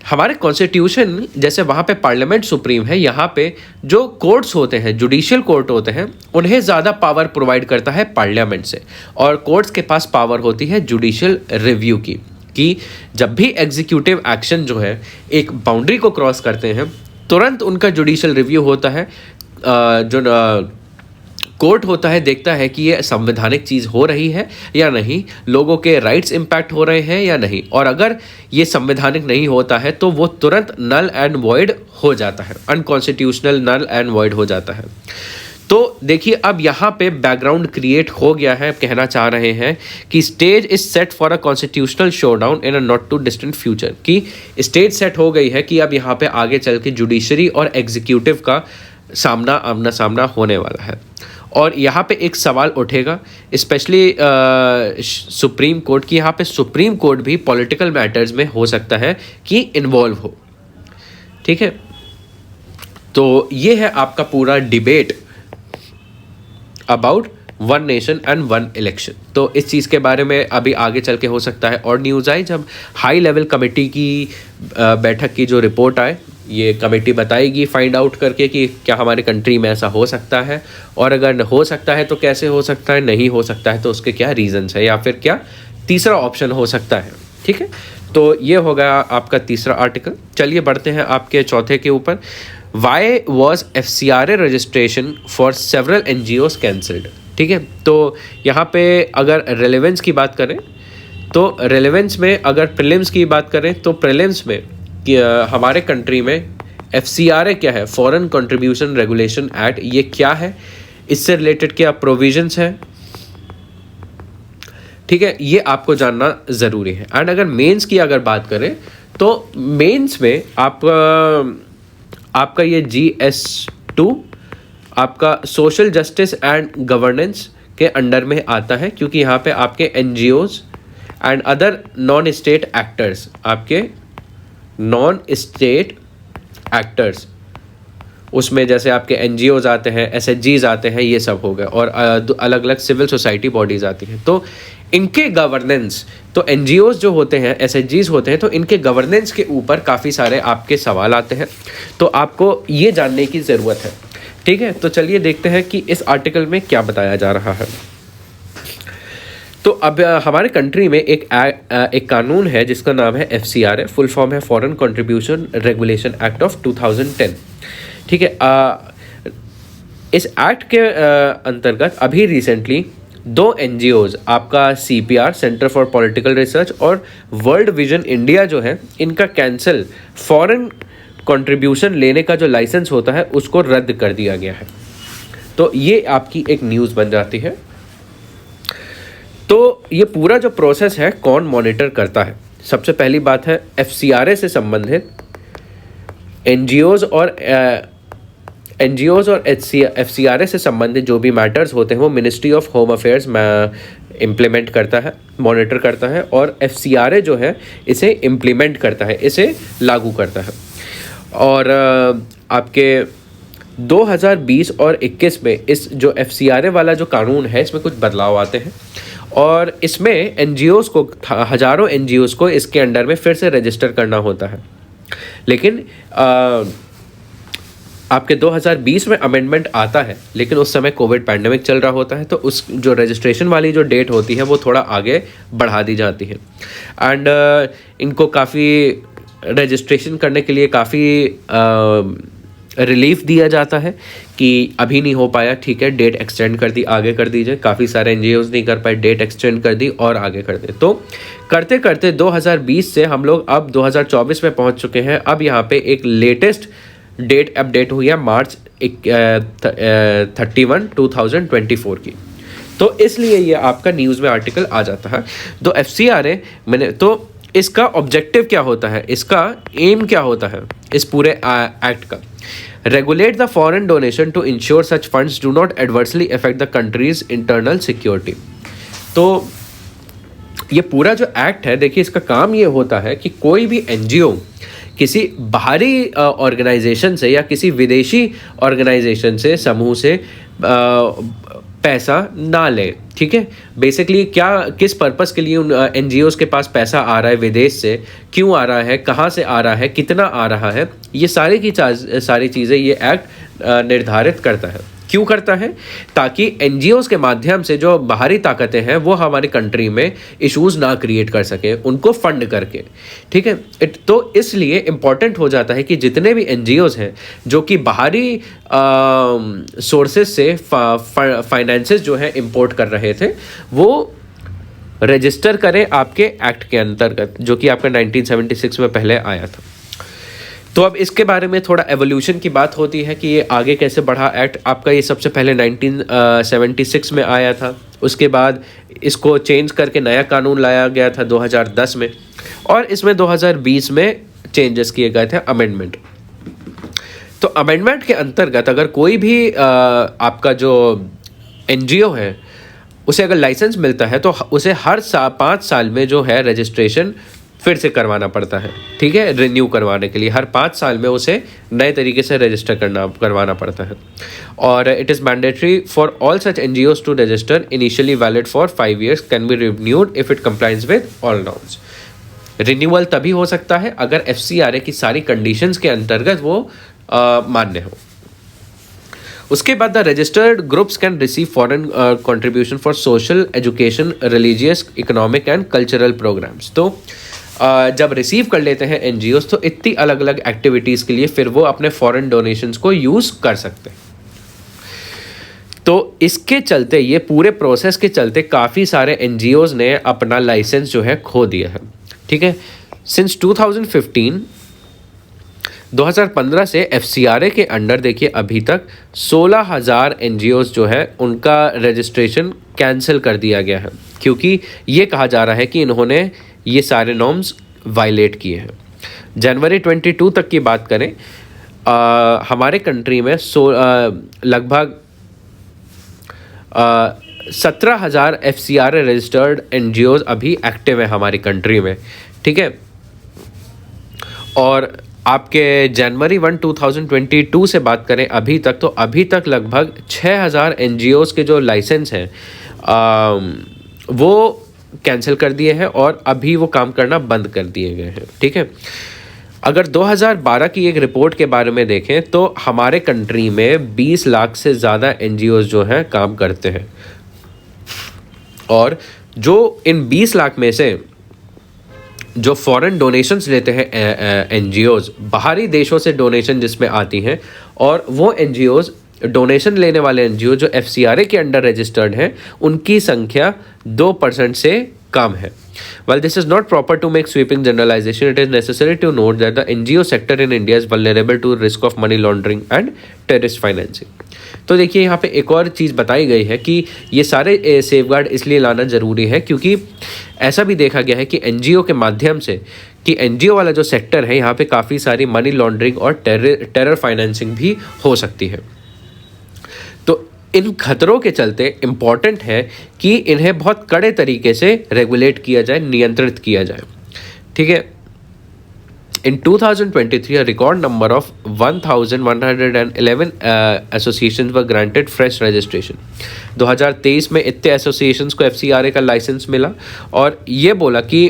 हमारे कॉन्स्टिट्यूशन जैसे वहाँ पे पार्लियामेंट सुप्रीम है, यहाँ पे जो कोर्ट्स होते हैं, जुडिशियल कोर्ट होते हैं, उन्हें ज़्यादा पावर प्रोवाइड करता है पार्लियामेंट से, और कोर्ट्स के पास पावर होती है जुडिशियल रिव्यू की, कि जब भी एग्जीक्यूटिव एक्शन जो है एक बाउंड्री को क्रॉस करते हैं, तुरंत उनका जुडिशियल रिव्यू होता है। जो कोर्ट होता है देखता है कि ये संवैधानिक चीज़ हो रही है या नहीं, लोगों के राइट्स इम्पैक्ट हो रहे हैं या नहीं, और अगर ये संवैधानिक नहीं होता है तो वो तुरंत नल एंड वॉइड हो जाता है, अनकॉन्स्टिट्यूशनल नल एंड वॉइड हो जाता है। तो देखिए अब यहाँ पे बैकग्राउंड क्रिएट हो गया है, कहना चाह रहे हैं कि stage is set for a constitutional showdown in a not too distant future, कि स्टेज सेट हो गई है कि अब यहाँ पे आगे चल के जुडिशरी और एग्जीक्यूटिव का आमना सामना होने वाला है। और यहाँ पे एक सवाल उठेगा स्पेशली सुप्रीम कोर्ट की, यहाँ पे सुप्रीम कोर्ट भी पॉलिटिकल मैटर्स में हो सकता है कि इन्वॉल्व हो। ठीक है, तो ये है आपका पूरा debate about one nation and one election. तो इस चीज़ के बारे में अभी आगे चल के हो सकता है और न्यूज़ आए, जब हाई लेवल कमेटी की बैठक की जो रिपोर्ट आए, ये कमेटी बताएगी फाइंड आउट करके कि क्या हमारे कंट्री में ऐसा हो सकता है, और अगर हो सकता है तो कैसे हो सकता है, नहीं हो सकता है तो उसके क्या रीजंस है, या फिर क्या तीसरा ऑप्शन हो सकता है। ठीक है, तो ये हो गया आपका तीसरा आर्टिकल। चलिए बढ़ते हैं आपके चौथे के ऊपर। Y was FCRA registration for several NGOs cancelled. ठीक है, तो यहाँ पे अगर रेलेवेंस की बात करें तो रेलेवेंस में अगर प्रीलिम्स की बात करें तो प्रीलिम्स में कि हमारे कंट्री में FCRA क्या है, फॉरेन कंट्रीब्यूशन रेगुलेशन एक्ट, ये क्या है, इससे रिलेटेड क्या प्रोविजंस है, ठीक है, ये आपको जानना ज़रूरी है। एंड अगर मेंस की अगर बात करें तो मेंस में आपका ये GS2 आपका सोशल जस्टिस एंड गवर्नेंस के अंडर में आता है, क्योंकि यहाँ पे आपके NGOs and other non state actors, आपके नॉन स्टेट एक्टर्स, उसमें जैसे आपके NGOs आते हैं, SHGs आते हैं, ये सब हो गए, और अलग अलग सिविल सोसाइटी बॉडीज़ आती हैं। तो इनके गवर्नेंस, तो NGOs जो होते हैं, SHGs होते हैं, तो इनके गवर्नेंस के ऊपर काफ़ी सारे आपके सवाल आते हैं, तो आपको ये जानने की ज़रूरत है। ठीक है, तो चलिए देखते हैं कि इस आर्टिकल में क्या बताया जा रहा है। तो अब हमारे कंट्री में एक कानून है जिसका नाम है FCRA, फुल फॉर्म है foreign contribution regulation act of 2010। ठीक है, इस एक्ट के अंतर्गत अभी रिसेंटली 2 NGOs, आपका CPR centre for political research और वर्ल्ड विजन इंडिया जो है, इनका कैंसल फॉरेन कंट्रीब्यूशन लेने का जो लाइसेंस होता है उसको रद्द कर दिया गया है। तो ये आपकी एक न्यूज़ बन जाती है। तो ये पूरा जो प्रोसेस है कौन मॉनिटर करता है? सबसे पहली बात है FCRA से संबंधित NGOs और FCRA से संबंधित जो भी मैटर्स होते हैं वो ministry of home affairs implement करता है, मॉनिटर करता है, और FCRA जो है इसे इम्प्लीमेंट करता है, इसे लागू करता है। और आपके 2020 और 21 में इस जो FCRA वाला जो कानून है इसमें कुछ बदलाव आते हैं, और इसमें NGOs को, हज़ारों NGOs को इसके अंडर में फिर से रजिस्टर करना होता है। लेकिन आपके 2020 में अमेंडमेंट आता है, लेकिन उस समय कोविड पैंडेमिक चल रहा होता है, तो उस जो रजिस्ट्रेशन वाली जो डेट होती है वो थोड़ा आगे बढ़ा दी जाती है। एंड इनको काफ़ी रजिस्ट्रेशन करने के लिए काफ़ी रिलीफ दिया जाता है कि अभी नहीं हो पाया, ठीक है, डेट एक्सटेंड कर दी, आगे कर दीजिए। काफ़ी सारे NGOs नहीं कर पाए, डेट एक्सटेंड कर दी और आगे कर दे। तो करते करते 2020 से हम लोग अब 2024 में पहुंच चुके हैं। अब यहाँ पे एक लेटेस्ट डेट अपडेट हुई है मार्च 31, 2024 की। तो इसलिए ये आपका न्यूज़ में आर्टिकल आ जाता है। तो FCRA तो इसका ऑब्जेक्टिव क्या होता है, इसका एम क्या होता है इस पूरे एक्ट का? Regulate the foreign donation to ensure such funds do not adversely affect the country's internal security. तो ये पूरा जो एक्ट है, देखिए इसका काम ये होता है कि कोई भी NGO किसी बाहरी ऑर्गेनाइजेशन से या किसी विदेशी ऑर्गेनाइजेशन से, समूह से पैसा ना ले। ठीक है, बेसिकली क्या किस पर्पस के लिए उन एनजीओज के पास पैसा आ रहा है विदेश से, क्यों आ रहा है, कहाँ से आ रहा है, कितना आ रहा है, ये सारी चीज़ें ये एक्ट निर्धारित करता है। क्यों करता है? ताकि एनजीओज के माध्यम से जो बाहरी ताकतें हैं वो हमारी कंट्री में इश्यूज ना क्रिएट कर सके उनको फंड करके। ठीक है, तो इसलिए इम्पॉर्टेंट हो जाता है कि जितने भी एनजीओज हैं जो कि बाहरी सोर्सेज से फाइनेंसेस जो है इंपोर्ट कर रहे थे वो रजिस्टर करें आपके एक्ट के अंतर्गत, जो कि आपका 1976 में पहले आया था। तो अब इसके बारे में थोड़ा एवोल्यूशन की बात होती है कि ये आगे कैसे बढ़ा एक्ट आपका। ये सबसे पहले 1976 में आया था, उसके बाद इसको चेंज करके नया कानून लाया गया था 2010 में, और इसमें 2020 में चेंजेस किए गए थे, अमेंडमेंट। तो अमेंडमेंट के अंतर्गत अगर कोई भी आपका जो एनजीओ है उसे अगर लाइसेंस मिलता है तो उसे हर 5 साल में जो है रजिस्ट्रेशन फिर से करवाना पड़ता है। ठीक है, रिन्यू करवाने के लिए हर 5 साल में उसे नए तरीके से रजिस्टर करवाना पड़ता है। और it is mandatory for all such NGOs to register, initially valid for 5 years, can be renewed if it compliance with all norms. Renewal तभी हो सकता है अगर FCRA की सारी कंडीशंस के अंतर्गत वो मान्य हो। उसके बाद the registered groups can receive foreign contribution for social, education, religious, economic and cultural programmes. तो जब रिसीव कर लेते हैं एनजीओज तो इतनी अलग अलग एक्टिविटीज़ के लिए फिर वो अपने फॉरेन डोनेशंस को यूज़ कर सकते हैं। तो इसके चलते, ये पूरे प्रोसेस के चलते काफ़ी सारे एनजीओज ने अपना लाइसेंस जो है खो दिया है। ठीक है, सिंस 2015 से FCRA के अंडर देखिए अभी तक 16,000 एनजीओज जो है उनका रजिस्ट्रेशन कैंसिल कर दिया गया है, क्योंकि ये कहा जा रहा है कि इन्होंने ये सारे नॉर्म्स वायलेट किए हैं। जनवरी 22 तक की बात करें, हमारे कंट्री में लगभग 17,000 FCRA रजिस्टर्ड एनजीओज अभी एक्टिव है हमारी कंट्री में। ठीक है, और आपके जनवरी 1, 2022 से बात करें अभी तक, तो अभी तक लगभग 6,000 एनजीओज के जो लाइसेंस हैं वो कैंसिल कर दिए हैं और अभी वो काम करना बंद कर दिए गए हैं। ठीक है, अगर 2012 की एक रिपोर्ट के बारे में देखें तो हमारे कंट्री में 20 लाख से ज़्यादा एनजीओज जो हैं काम करते हैं, और जो इन 20 लाख में से जो फॉरेन डोनेशंस लेते हैं एनजीओज, बाहरी देशों से डोनेशन जिसमें आती हैं, और वो एनजीओज डोनेशन लेने वाले एनजीओ जो FCRA के अंडर रजिस्टर्ड हैं उनकी संख्या 2% से कम है। While this is not proper to make sweeping generalization, it is necessary to note that the NGO sector in India is vulnerable to risk of money laundering and terrorist financing. तो देखिए यहाँ पे एक और चीज़ बताई गई है कि ये सारे सेफगार्ड इसलिए लाना ज़रूरी है क्योंकि ऐसा भी देखा गया है कि एनजीओ के माध्यम से, कि एनजीओ वाला जो सेक्टर है यहाँ पे काफ़ी सारी मनी लॉन्ड्रिंग और टेरर फाइनेंसिंग भी हो सकती है। तो इन खतरों के चलते इम्पॉर्टेंट है कि इन्हें बहुत कड़े तरीके से रेगुलेट किया जाए, नियंत्रित किया जाए। ठीक है, In 2023, a record number of 1,111 associations were granted fresh registration. 2023 में इतने एसोसिएशंस को FCRA का लाइसेंस मिला, और ये बोला कि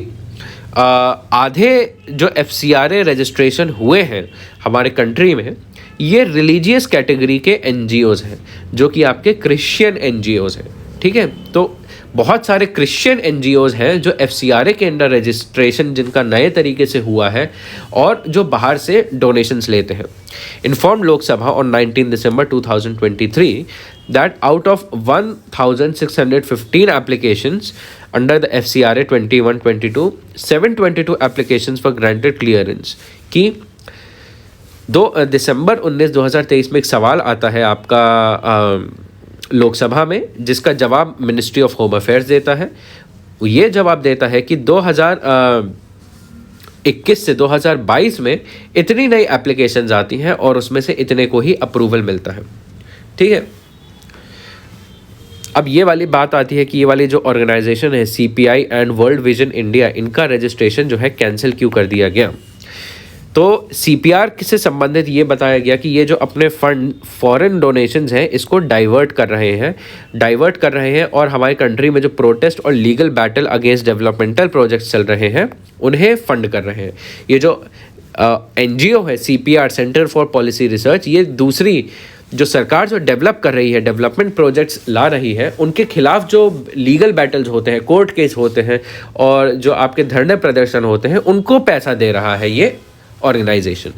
आधे जो FCRA रजिस्ट्रेशन हुए हैं हमारे कंट्री में, ये रिलीजियस कैटेगरी के NGOs हैं, जो कि आपके क्रिश्चियन NGOs हैं। ठीक है, तो बहुत सारे क्रिश्चियन NGOs हैं जो FCRA के अंडर रजिस्ट्रेशन जिनका नए तरीके से हुआ है और जो बाहर से डोनेशंस लेते हैं। Inform Lok Sabha on 19 December 2023 that out of 1,615 applications under the FCRA 21-22, 722 applications for granted clearance. कि 2 दिसंबर 2023 में एक सवाल आता है आपका लोकसभा में, जिसका जवाब मिनिस्ट्री ऑफ होम अफेयर्स देता है। ये जवाब देता है कि 2021 से 2022 में इतनी नई एप्लीकेशंस आती हैं और उसमें से इतने को ही अप्रूवल मिलता है। ठीक है, अब ये वाली बात आती है कि ये वाली जो ऑर्गेनाइजेशन है CPI and world vision India, इनका रजिस्ट्रेशन जो है कैंसिल क्यों कर दिया गया। तो तो सीपीआर से संबंधित ये बताया गया कि ये जो अपने फंड फॉरेन डोनेशंस हैं इसको डाइवर्ट कर रहे हैं और हमारी कंट्री में जो प्रोटेस्ट और legal battle against developmental projects चल रहे हैं उन्हें फंड कर रहे हैं। ये जो एनजीओ है CPR, centre for policy research, ये दूसरी जो सरकार जो डेवलप कर रही है, डेवलपमेंट प्रोजेक्ट्स ला रही है, उनके खिलाफ जो लीगल बैटल्स होते हैं, कोर्ट केस होते हैं और जो आपके धरने प्रदर्शन होते हैं, उनको पैसा दे रहा है ये ऑर्गेनाइजेशन।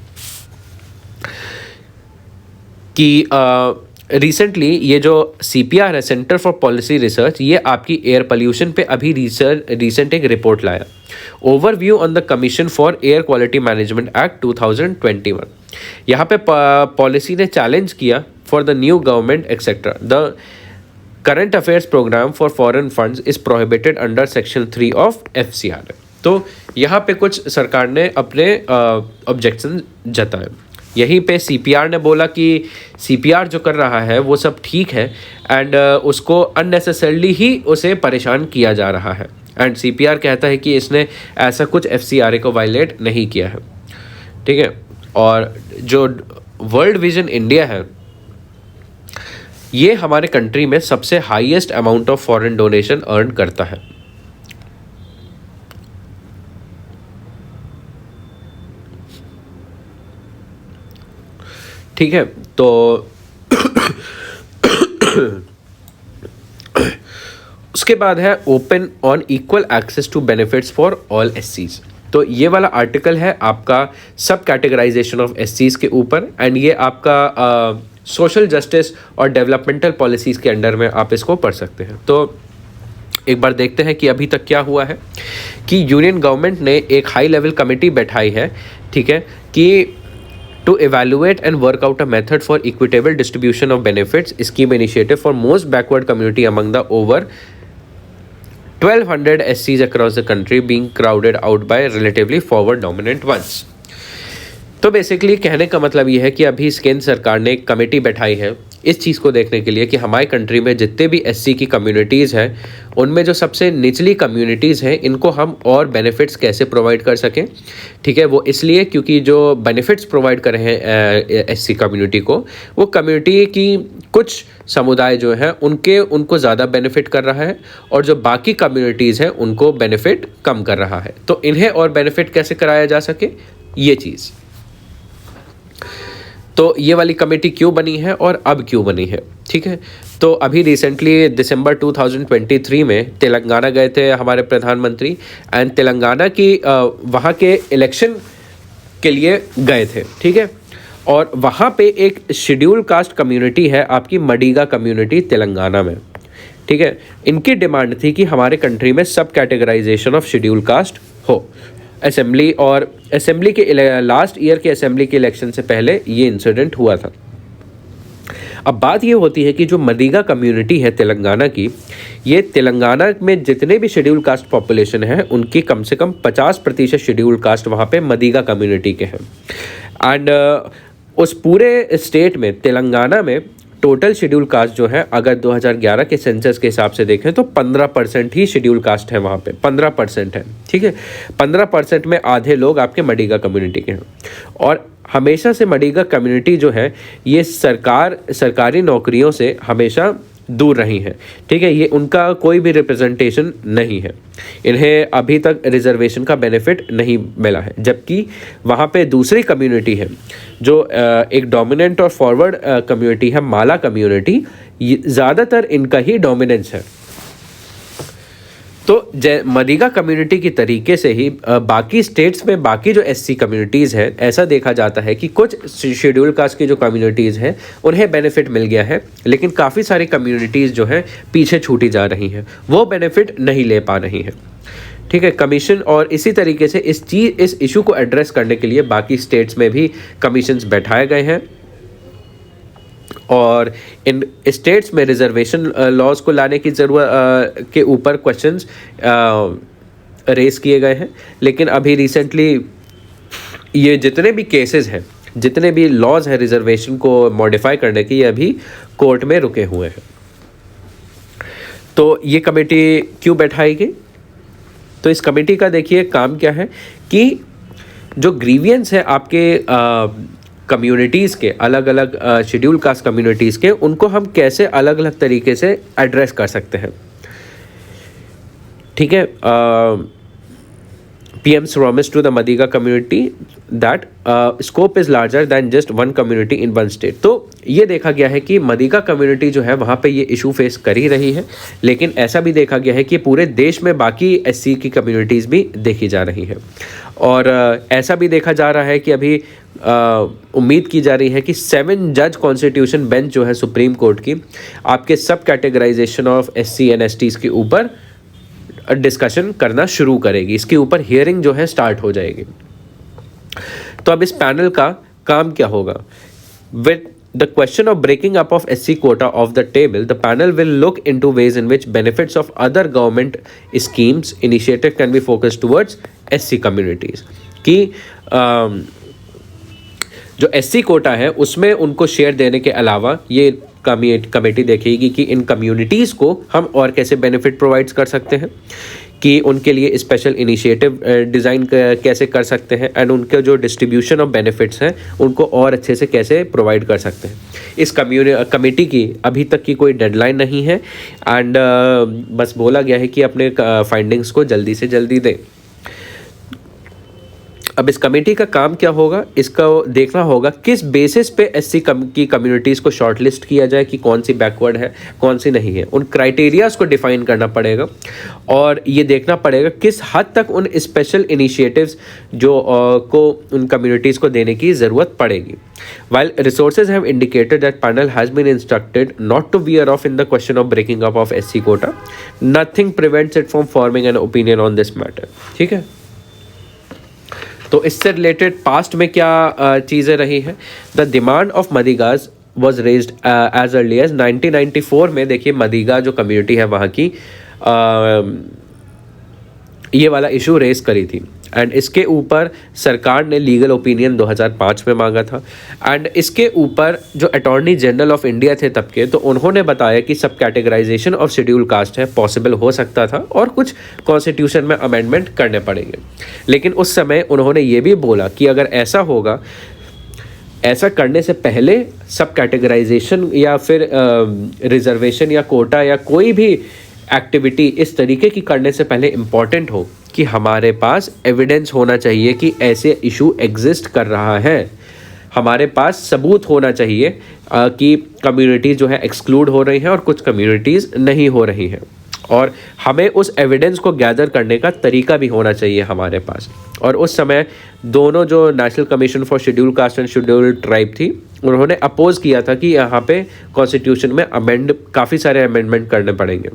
कि रिसेंटली ये जो सीपीआर है, सेंटर फॉर पॉलिसी रिसर्च, ये आपकी एयर पोल्यूशन पे अभी रिसेंट एक रिपोर्ट लाया, overview on the commission for air quality management act 2021। यहाँ पे पॉलिसी ने चैलेंज किया for the new government etcetera the current affairs programme for foreign funds is prohibited under section 3 of FCR. तो यहाँ पे कुछ सरकार ने अपने ऑब्जेक्शन जताए। यहीं पे सीपीआर ने बोला कि सीपीआर जो कर रहा है वो सब ठीक है एंड उसको अननेसेसरली ही उसे परेशान किया जा रहा है। एंड सीपीआर कहता है कि इसने ऐसा कुछ एफसीआरए को वायलेट नहीं किया है, ठीक है। और जो वर्ल्ड विजन इंडिया है, ये हमारे कंट्री में सबसे highest amount of foreign donation earn करता है। ठीक है, तो उसके बाद है open on equal access to benefits for all एससीज। तो ये वाला आर्टिकल है आपका सब कैटेगराइजेशन ऑफ एससीज के ऊपर एंड ये आपका सोशल जस्टिस और डेवलपमेंटल पॉलिसीज़ के अंडर में आप इसको पढ़ सकते हैं। तो एक बार देखते हैं कि अभी तक क्या हुआ है कि यूनियन गवर्नमेंट ने एक हाई लेवल कमेटी बैठाई है, ठीक है, कि to evaluate and work out a method for equitable distribution of benefits scheme initiative for most backward community among the over 1200 SCs across the country being crowded out by relatively forward dominant ones। तो basically कहने का मतलब ये है कि अभी केंद्र सरकार ने एक कमेटी बैठाई है इस चीज़ को देखने के लिए कि हमारी कंट्री में जितने भी एससी की कम्युनिटीज़ हैं उनमें जो सबसे निचली कम्युनिटीज़ हैं इनको हम और बेनिफिट्स कैसे प्रोवाइड कर सकें, ठीक है। वो इसलिए क्योंकि जो बेनिफिट्स प्रोवाइड कर रहे हैं एससी कम्युनिटी को, वो कम्युनिटी की कुछ समुदाय जो हैं उनको ज़्यादा बेनिफिट कर रहा है और जो बाकी कम्युनिटीज़ हैं उनको बेनिफिट कम कर रहा है। तो इन्हें और बेनिफिट कैसे कराया जा सके, ये चीज़। तो ये वाली कमेटी क्यों बनी है और अब क्यों बनी है, ठीक है। तो अभी रिसेंटली दिसंबर 2023 में तेलंगाना गए थे हमारे प्रधानमंत्री एंड तेलंगाना की वहाँ के इलेक्शन के लिए गए थे, ठीक है। और वहाँ पे एक शेड्यूल कास्ट कम्युनिटी है आपकी मडिगा कम्युनिटी तेलंगाना में, ठीक है। इनकी डिमांड थी कि हमारे कंट्री में सब कैटेगराइजेशन ऑफ शेड्यूल कास्ट हो। असेंबली के लास्ट ईयर के असेंबली के इलेक्शन से पहले ये इंसिडेंट हुआ था। अब बात ये होती है कि जो मडिगा कम्युनिटी है तेलंगाना की, ये तेलंगाना में जितने भी शेड्यूल कास्ट पॉपुलेशन है उनकी कम से कम 50% शेड्यूल कास्ट वहाँ पे मडिगा कम्युनिटी के हैं। एंड उस पूरे स्टेट में तेलंगाना में टोटल शेड्यूल कास्ट जो है अगर 2011 के सेंसस के हिसाब से देखें तो 15% ही शेड्यूल कास्ट है वहाँ पे, 15% है, ठीक है। 15% में आधे लोग आपके मडिगा कम्युनिटी के हैं। और हमेशा से मडिगा कम्युनिटी जो है ये सरकारी नौकरियों से हमेशा दूर रही हैं, ठीक है। ये उनका कोई भी रिप्रेजेंटेशन नहीं है, इन्हें अभी तक रिजर्वेशन का बेनिफिट नहीं मिला है। जबकि वहाँ पे दूसरी कम्युनिटी है जो एक डोमिनेंट और फॉरवर्ड कम्युनिटी है, माला कम्युनिटी, ज़्यादातर इनका ही डोमिनेंस है। तो मडिगा कम्युनिटी की तरीके से ही बाकी स्टेट्स में बाकी जो एससी कम्युनिटीज़ है, ऐसा देखा जाता है कि कुछ शेड्यूल कास्ट की जो कम्युनिटीज़ हैं उन्हें बेनिफिट मिल गया है, लेकिन काफ़ी सारी कम्युनिटीज़ जो हैं पीछे छूटी जा रही हैं, वो बेनिफिट नहीं ले पा रही हैं, ठीक है। कमीशन और इसी तरीके से इस इशू को एड्रेस करने के लिए बाकी स्टेट्स में भी कमीशंस बैठाए गए हैं और इन स्टेट्स में रिजर्वेशन लॉज को लाने की ज़रूरत के ऊपर क्वेश्चंस रेस किए गए हैं। लेकिन अभी रिसेंटली ये जितने भी केसेस हैं, जितने भी लॉज हैं रिजर्वेशन को मॉडिफाई करने की, ये अभी कोर्ट में रुके हुए हैं। तो ये कमेटी क्यों बैठाई गई? तो इस कमेटी का देखिए काम क्या है कि जो ग्रीवियंस है आपके कम्युनिटीज़ के, अलग अलग शेड्यूल कास्ट कम्युनिटीज़ के, उनको हम कैसे अलग अलग तरीके से एड्रेस कर सकते हैं। ठीक है, PM's promise to the Madiga community that scope is larger than just one community in one state। तो ये देखा गया है कि मदिगा कम्युनिटी जो है वहाँ पे ये इशू फेस कर ही रही है, लेकिन ऐसा भी देखा गया है कि पूरे देश में बाकी SC की कम्युनिटीज़ भी देखी जा रही है। और ऐसा भी देखा जा रहा है कि अभी उम्मीद की जा रही है कि 7 जज कॉन्स्टिट्यूशन बेंच जो है सुप्रीम कोर्ट की, आपके सब categorisation of SC and STs के ऊपर डिस्कशन करना शुरू करेगी। इसके ऊपर हियरिंग जो है स्टार्ट हो जाएगी। तो अब इस पैनल का काम क्या होगा? With the question of breaking up of SC quota of the table, the panel will look into ways in which benefits of other government schemes initiative can be focused towards SC communities. कि जो SC Kota है उसमें उनको share देने के अलावा ये committee देखेगी कि इन कम्युनिटीज़ को हम और कैसे बेनिफिट प्रोवाइड्स कर सकते हैं, कि उनके लिए स्पेशल इनिशिएटिव डिज़ाइन कैसे कर सकते हैं, एंड उनके जो डिस्ट्रीब्यूशन ऑफ बेनिफिट्स हैं उनको और अच्छे से कैसे प्रोवाइड कर सकते हैं। इस कमेटी की अभी तक की कोई डेडलाइन नहीं है, एंड बस बोला गया है कि अपने फाइंडिंग्स को जल्दी से जल्दी दें। अब इस कमेटी का काम क्या होगा, इसका देखना होगा किस बेसिस पे SC की कम्युनिटीज़ को शॉर्टलिस्ट किया जाए कि कौन सी बैकवर्ड है कौन सी नहीं है। उन क्राइटेरियाज़ को डिफाइन करना पड़ेगा, और ये देखना पड़ेगा किस हद तक उन स्पेशल इनिशिएटिव्स जो को उन कम्युनिटीज़ को देने की ज़रूरत पड़ेगी। While resources have indicated that panel has been instructed not to veer off in the question of breaking up of SC quota, nothing prevents it from forming an opinion on this matter। ठीक है, तो इससे related past में क्या चीज़ें रही हैं। The demand of Madigas was raised as early as 1994 में। देखिए मदिगा जो कम्युनिटी है वहाँ की ये वाला इशू रेज करी थी, एंड इसके ऊपर सरकार ने लीगल ओपिनियन 2005 में मांगा था। एंड इसके ऊपर जो अटॉर्नी जनरल ऑफ इंडिया थे तब के, तो उन्होंने बताया कि सब कैटेगराइजेशन ऑफ शेड्यूल कास्ट है पॉसिबल हो सकता था और कुछ कॉन्स्टिट्यूशन में अमेंडमेंट करने पड़ेंगे। लेकिन उस समय उन्होंने ये भी बोला कि अगर ऐसा होगा, ऐसा करने से पहले सब कैटेगराइजेशन या फिर रिजर्वेशन या कोटा या कोई भी एक्टिविटी इस तरीके की करने से पहले इम्पॉर्टेंट हो कि हमारे पास एविडेंस होना चाहिए कि ऐसे इशू एग्जिस्ट कर रहा है। हमारे पास सबूत होना चाहिए कि कम्युनिटीज़ जो है एक्सक्लूड हो रही हैं और कुछ कम्युनिटीज़ नहीं हो रही हैं, और हमें उस एविडेंस को गैदर करने का तरीका भी होना चाहिए हमारे पास। और उस समय दोनों जो national commission for schedule caste and schedule tribe थी, उन्होंने अपोज किया था कि यहाँ पे कॉन्स्टिट्यूशन में काफ़ी सारे अमेंडमेंट करने पड़ेंगे,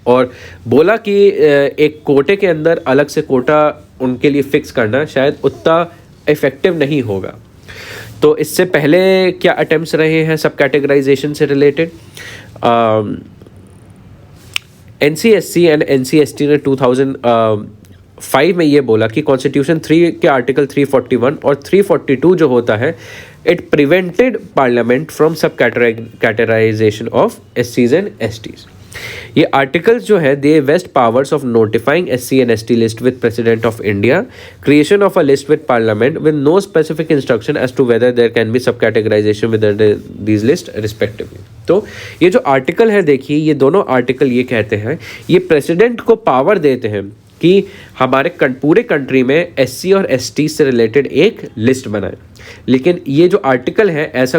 और बोला कि एक कोटे के अंदर अलग से कोटा उनके लिए फिक्स करना शायद उतना इफ़ेक्टिव नहीं होगा। तो इससे पहले क्या अटेम्प्ट्स रहे हैं सब कैटेगराइजेशन से रिलेटेड? NCSC एंड NCST ने 2005 में ये बोला कि कॉन्स्टिट्यूशन 3 के आर्टिकल 341 और 342 जो होता है, it prevented parliament from sub categorisation of SCs and STs। ये आर्टिकल्स जो है they vest powers of notifying SC and ST list with president of India, creation of a list with parliament with no specific instruction as to whether there can be sub categorization with these list respectively. तो ये जो article है, देखिए ये दोनों article ये कहते हैं, ये प्रेसिडेंट को पावर देते हैं कि हमारे पूरे कंट्री में SC और ST से रिलेटेड एक लिस्ट बनाए। लेकिन ये जो आर्टिकल है ऐसा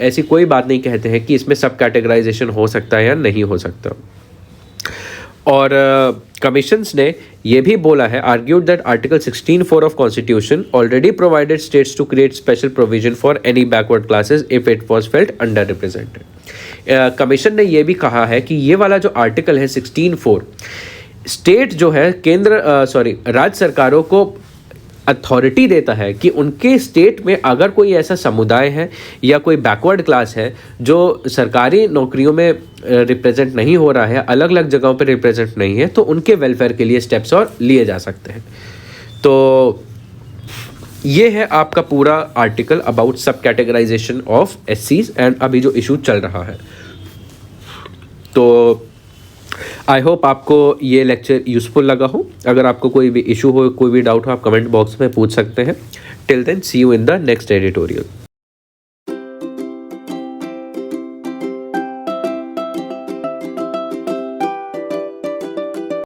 ऐसी कोई बात नहीं कहते हैं कि इसमें सब कैटेगराइजेशन हो सकता है या नहीं हो सकता। और कमीशंस ने ये भी बोला है, argued that article 16(4) of constitution already provided states to create special provision for any backward classes if it was felt under represented. Commission ने ये भी कहा है कि ये वाला जो आर्टिकल है 16(4) स्टेट जो है राज्य सरकारों को अथॉरिटी देता है कि उनके स्टेट में अगर कोई ऐसा समुदाय है या कोई बैकवर्ड क्लास है जो सरकारी नौकरियों में रिप्रेजेंट नहीं हो रहा है, अलग अलग जगहों पर रिप्रेजेंट नहीं है, तो उनके वेलफेयर के लिए स्टेप्स और लिए जा सकते हैं। तो ये है आपका पूरा आर्टिकल अबाउट सब कैटेगराइजेशन ऑफ SCs एंड अभी जो इशू चल रहा है। तो आई होप आपको ये लेक्चर यूजफुल लगा हो। अगर आपको कोई भी इशू हो, कोई भी डाउट हो, आप कमेंट बॉक्स में पूछ सकते हैं। Till then see you in the next editorial.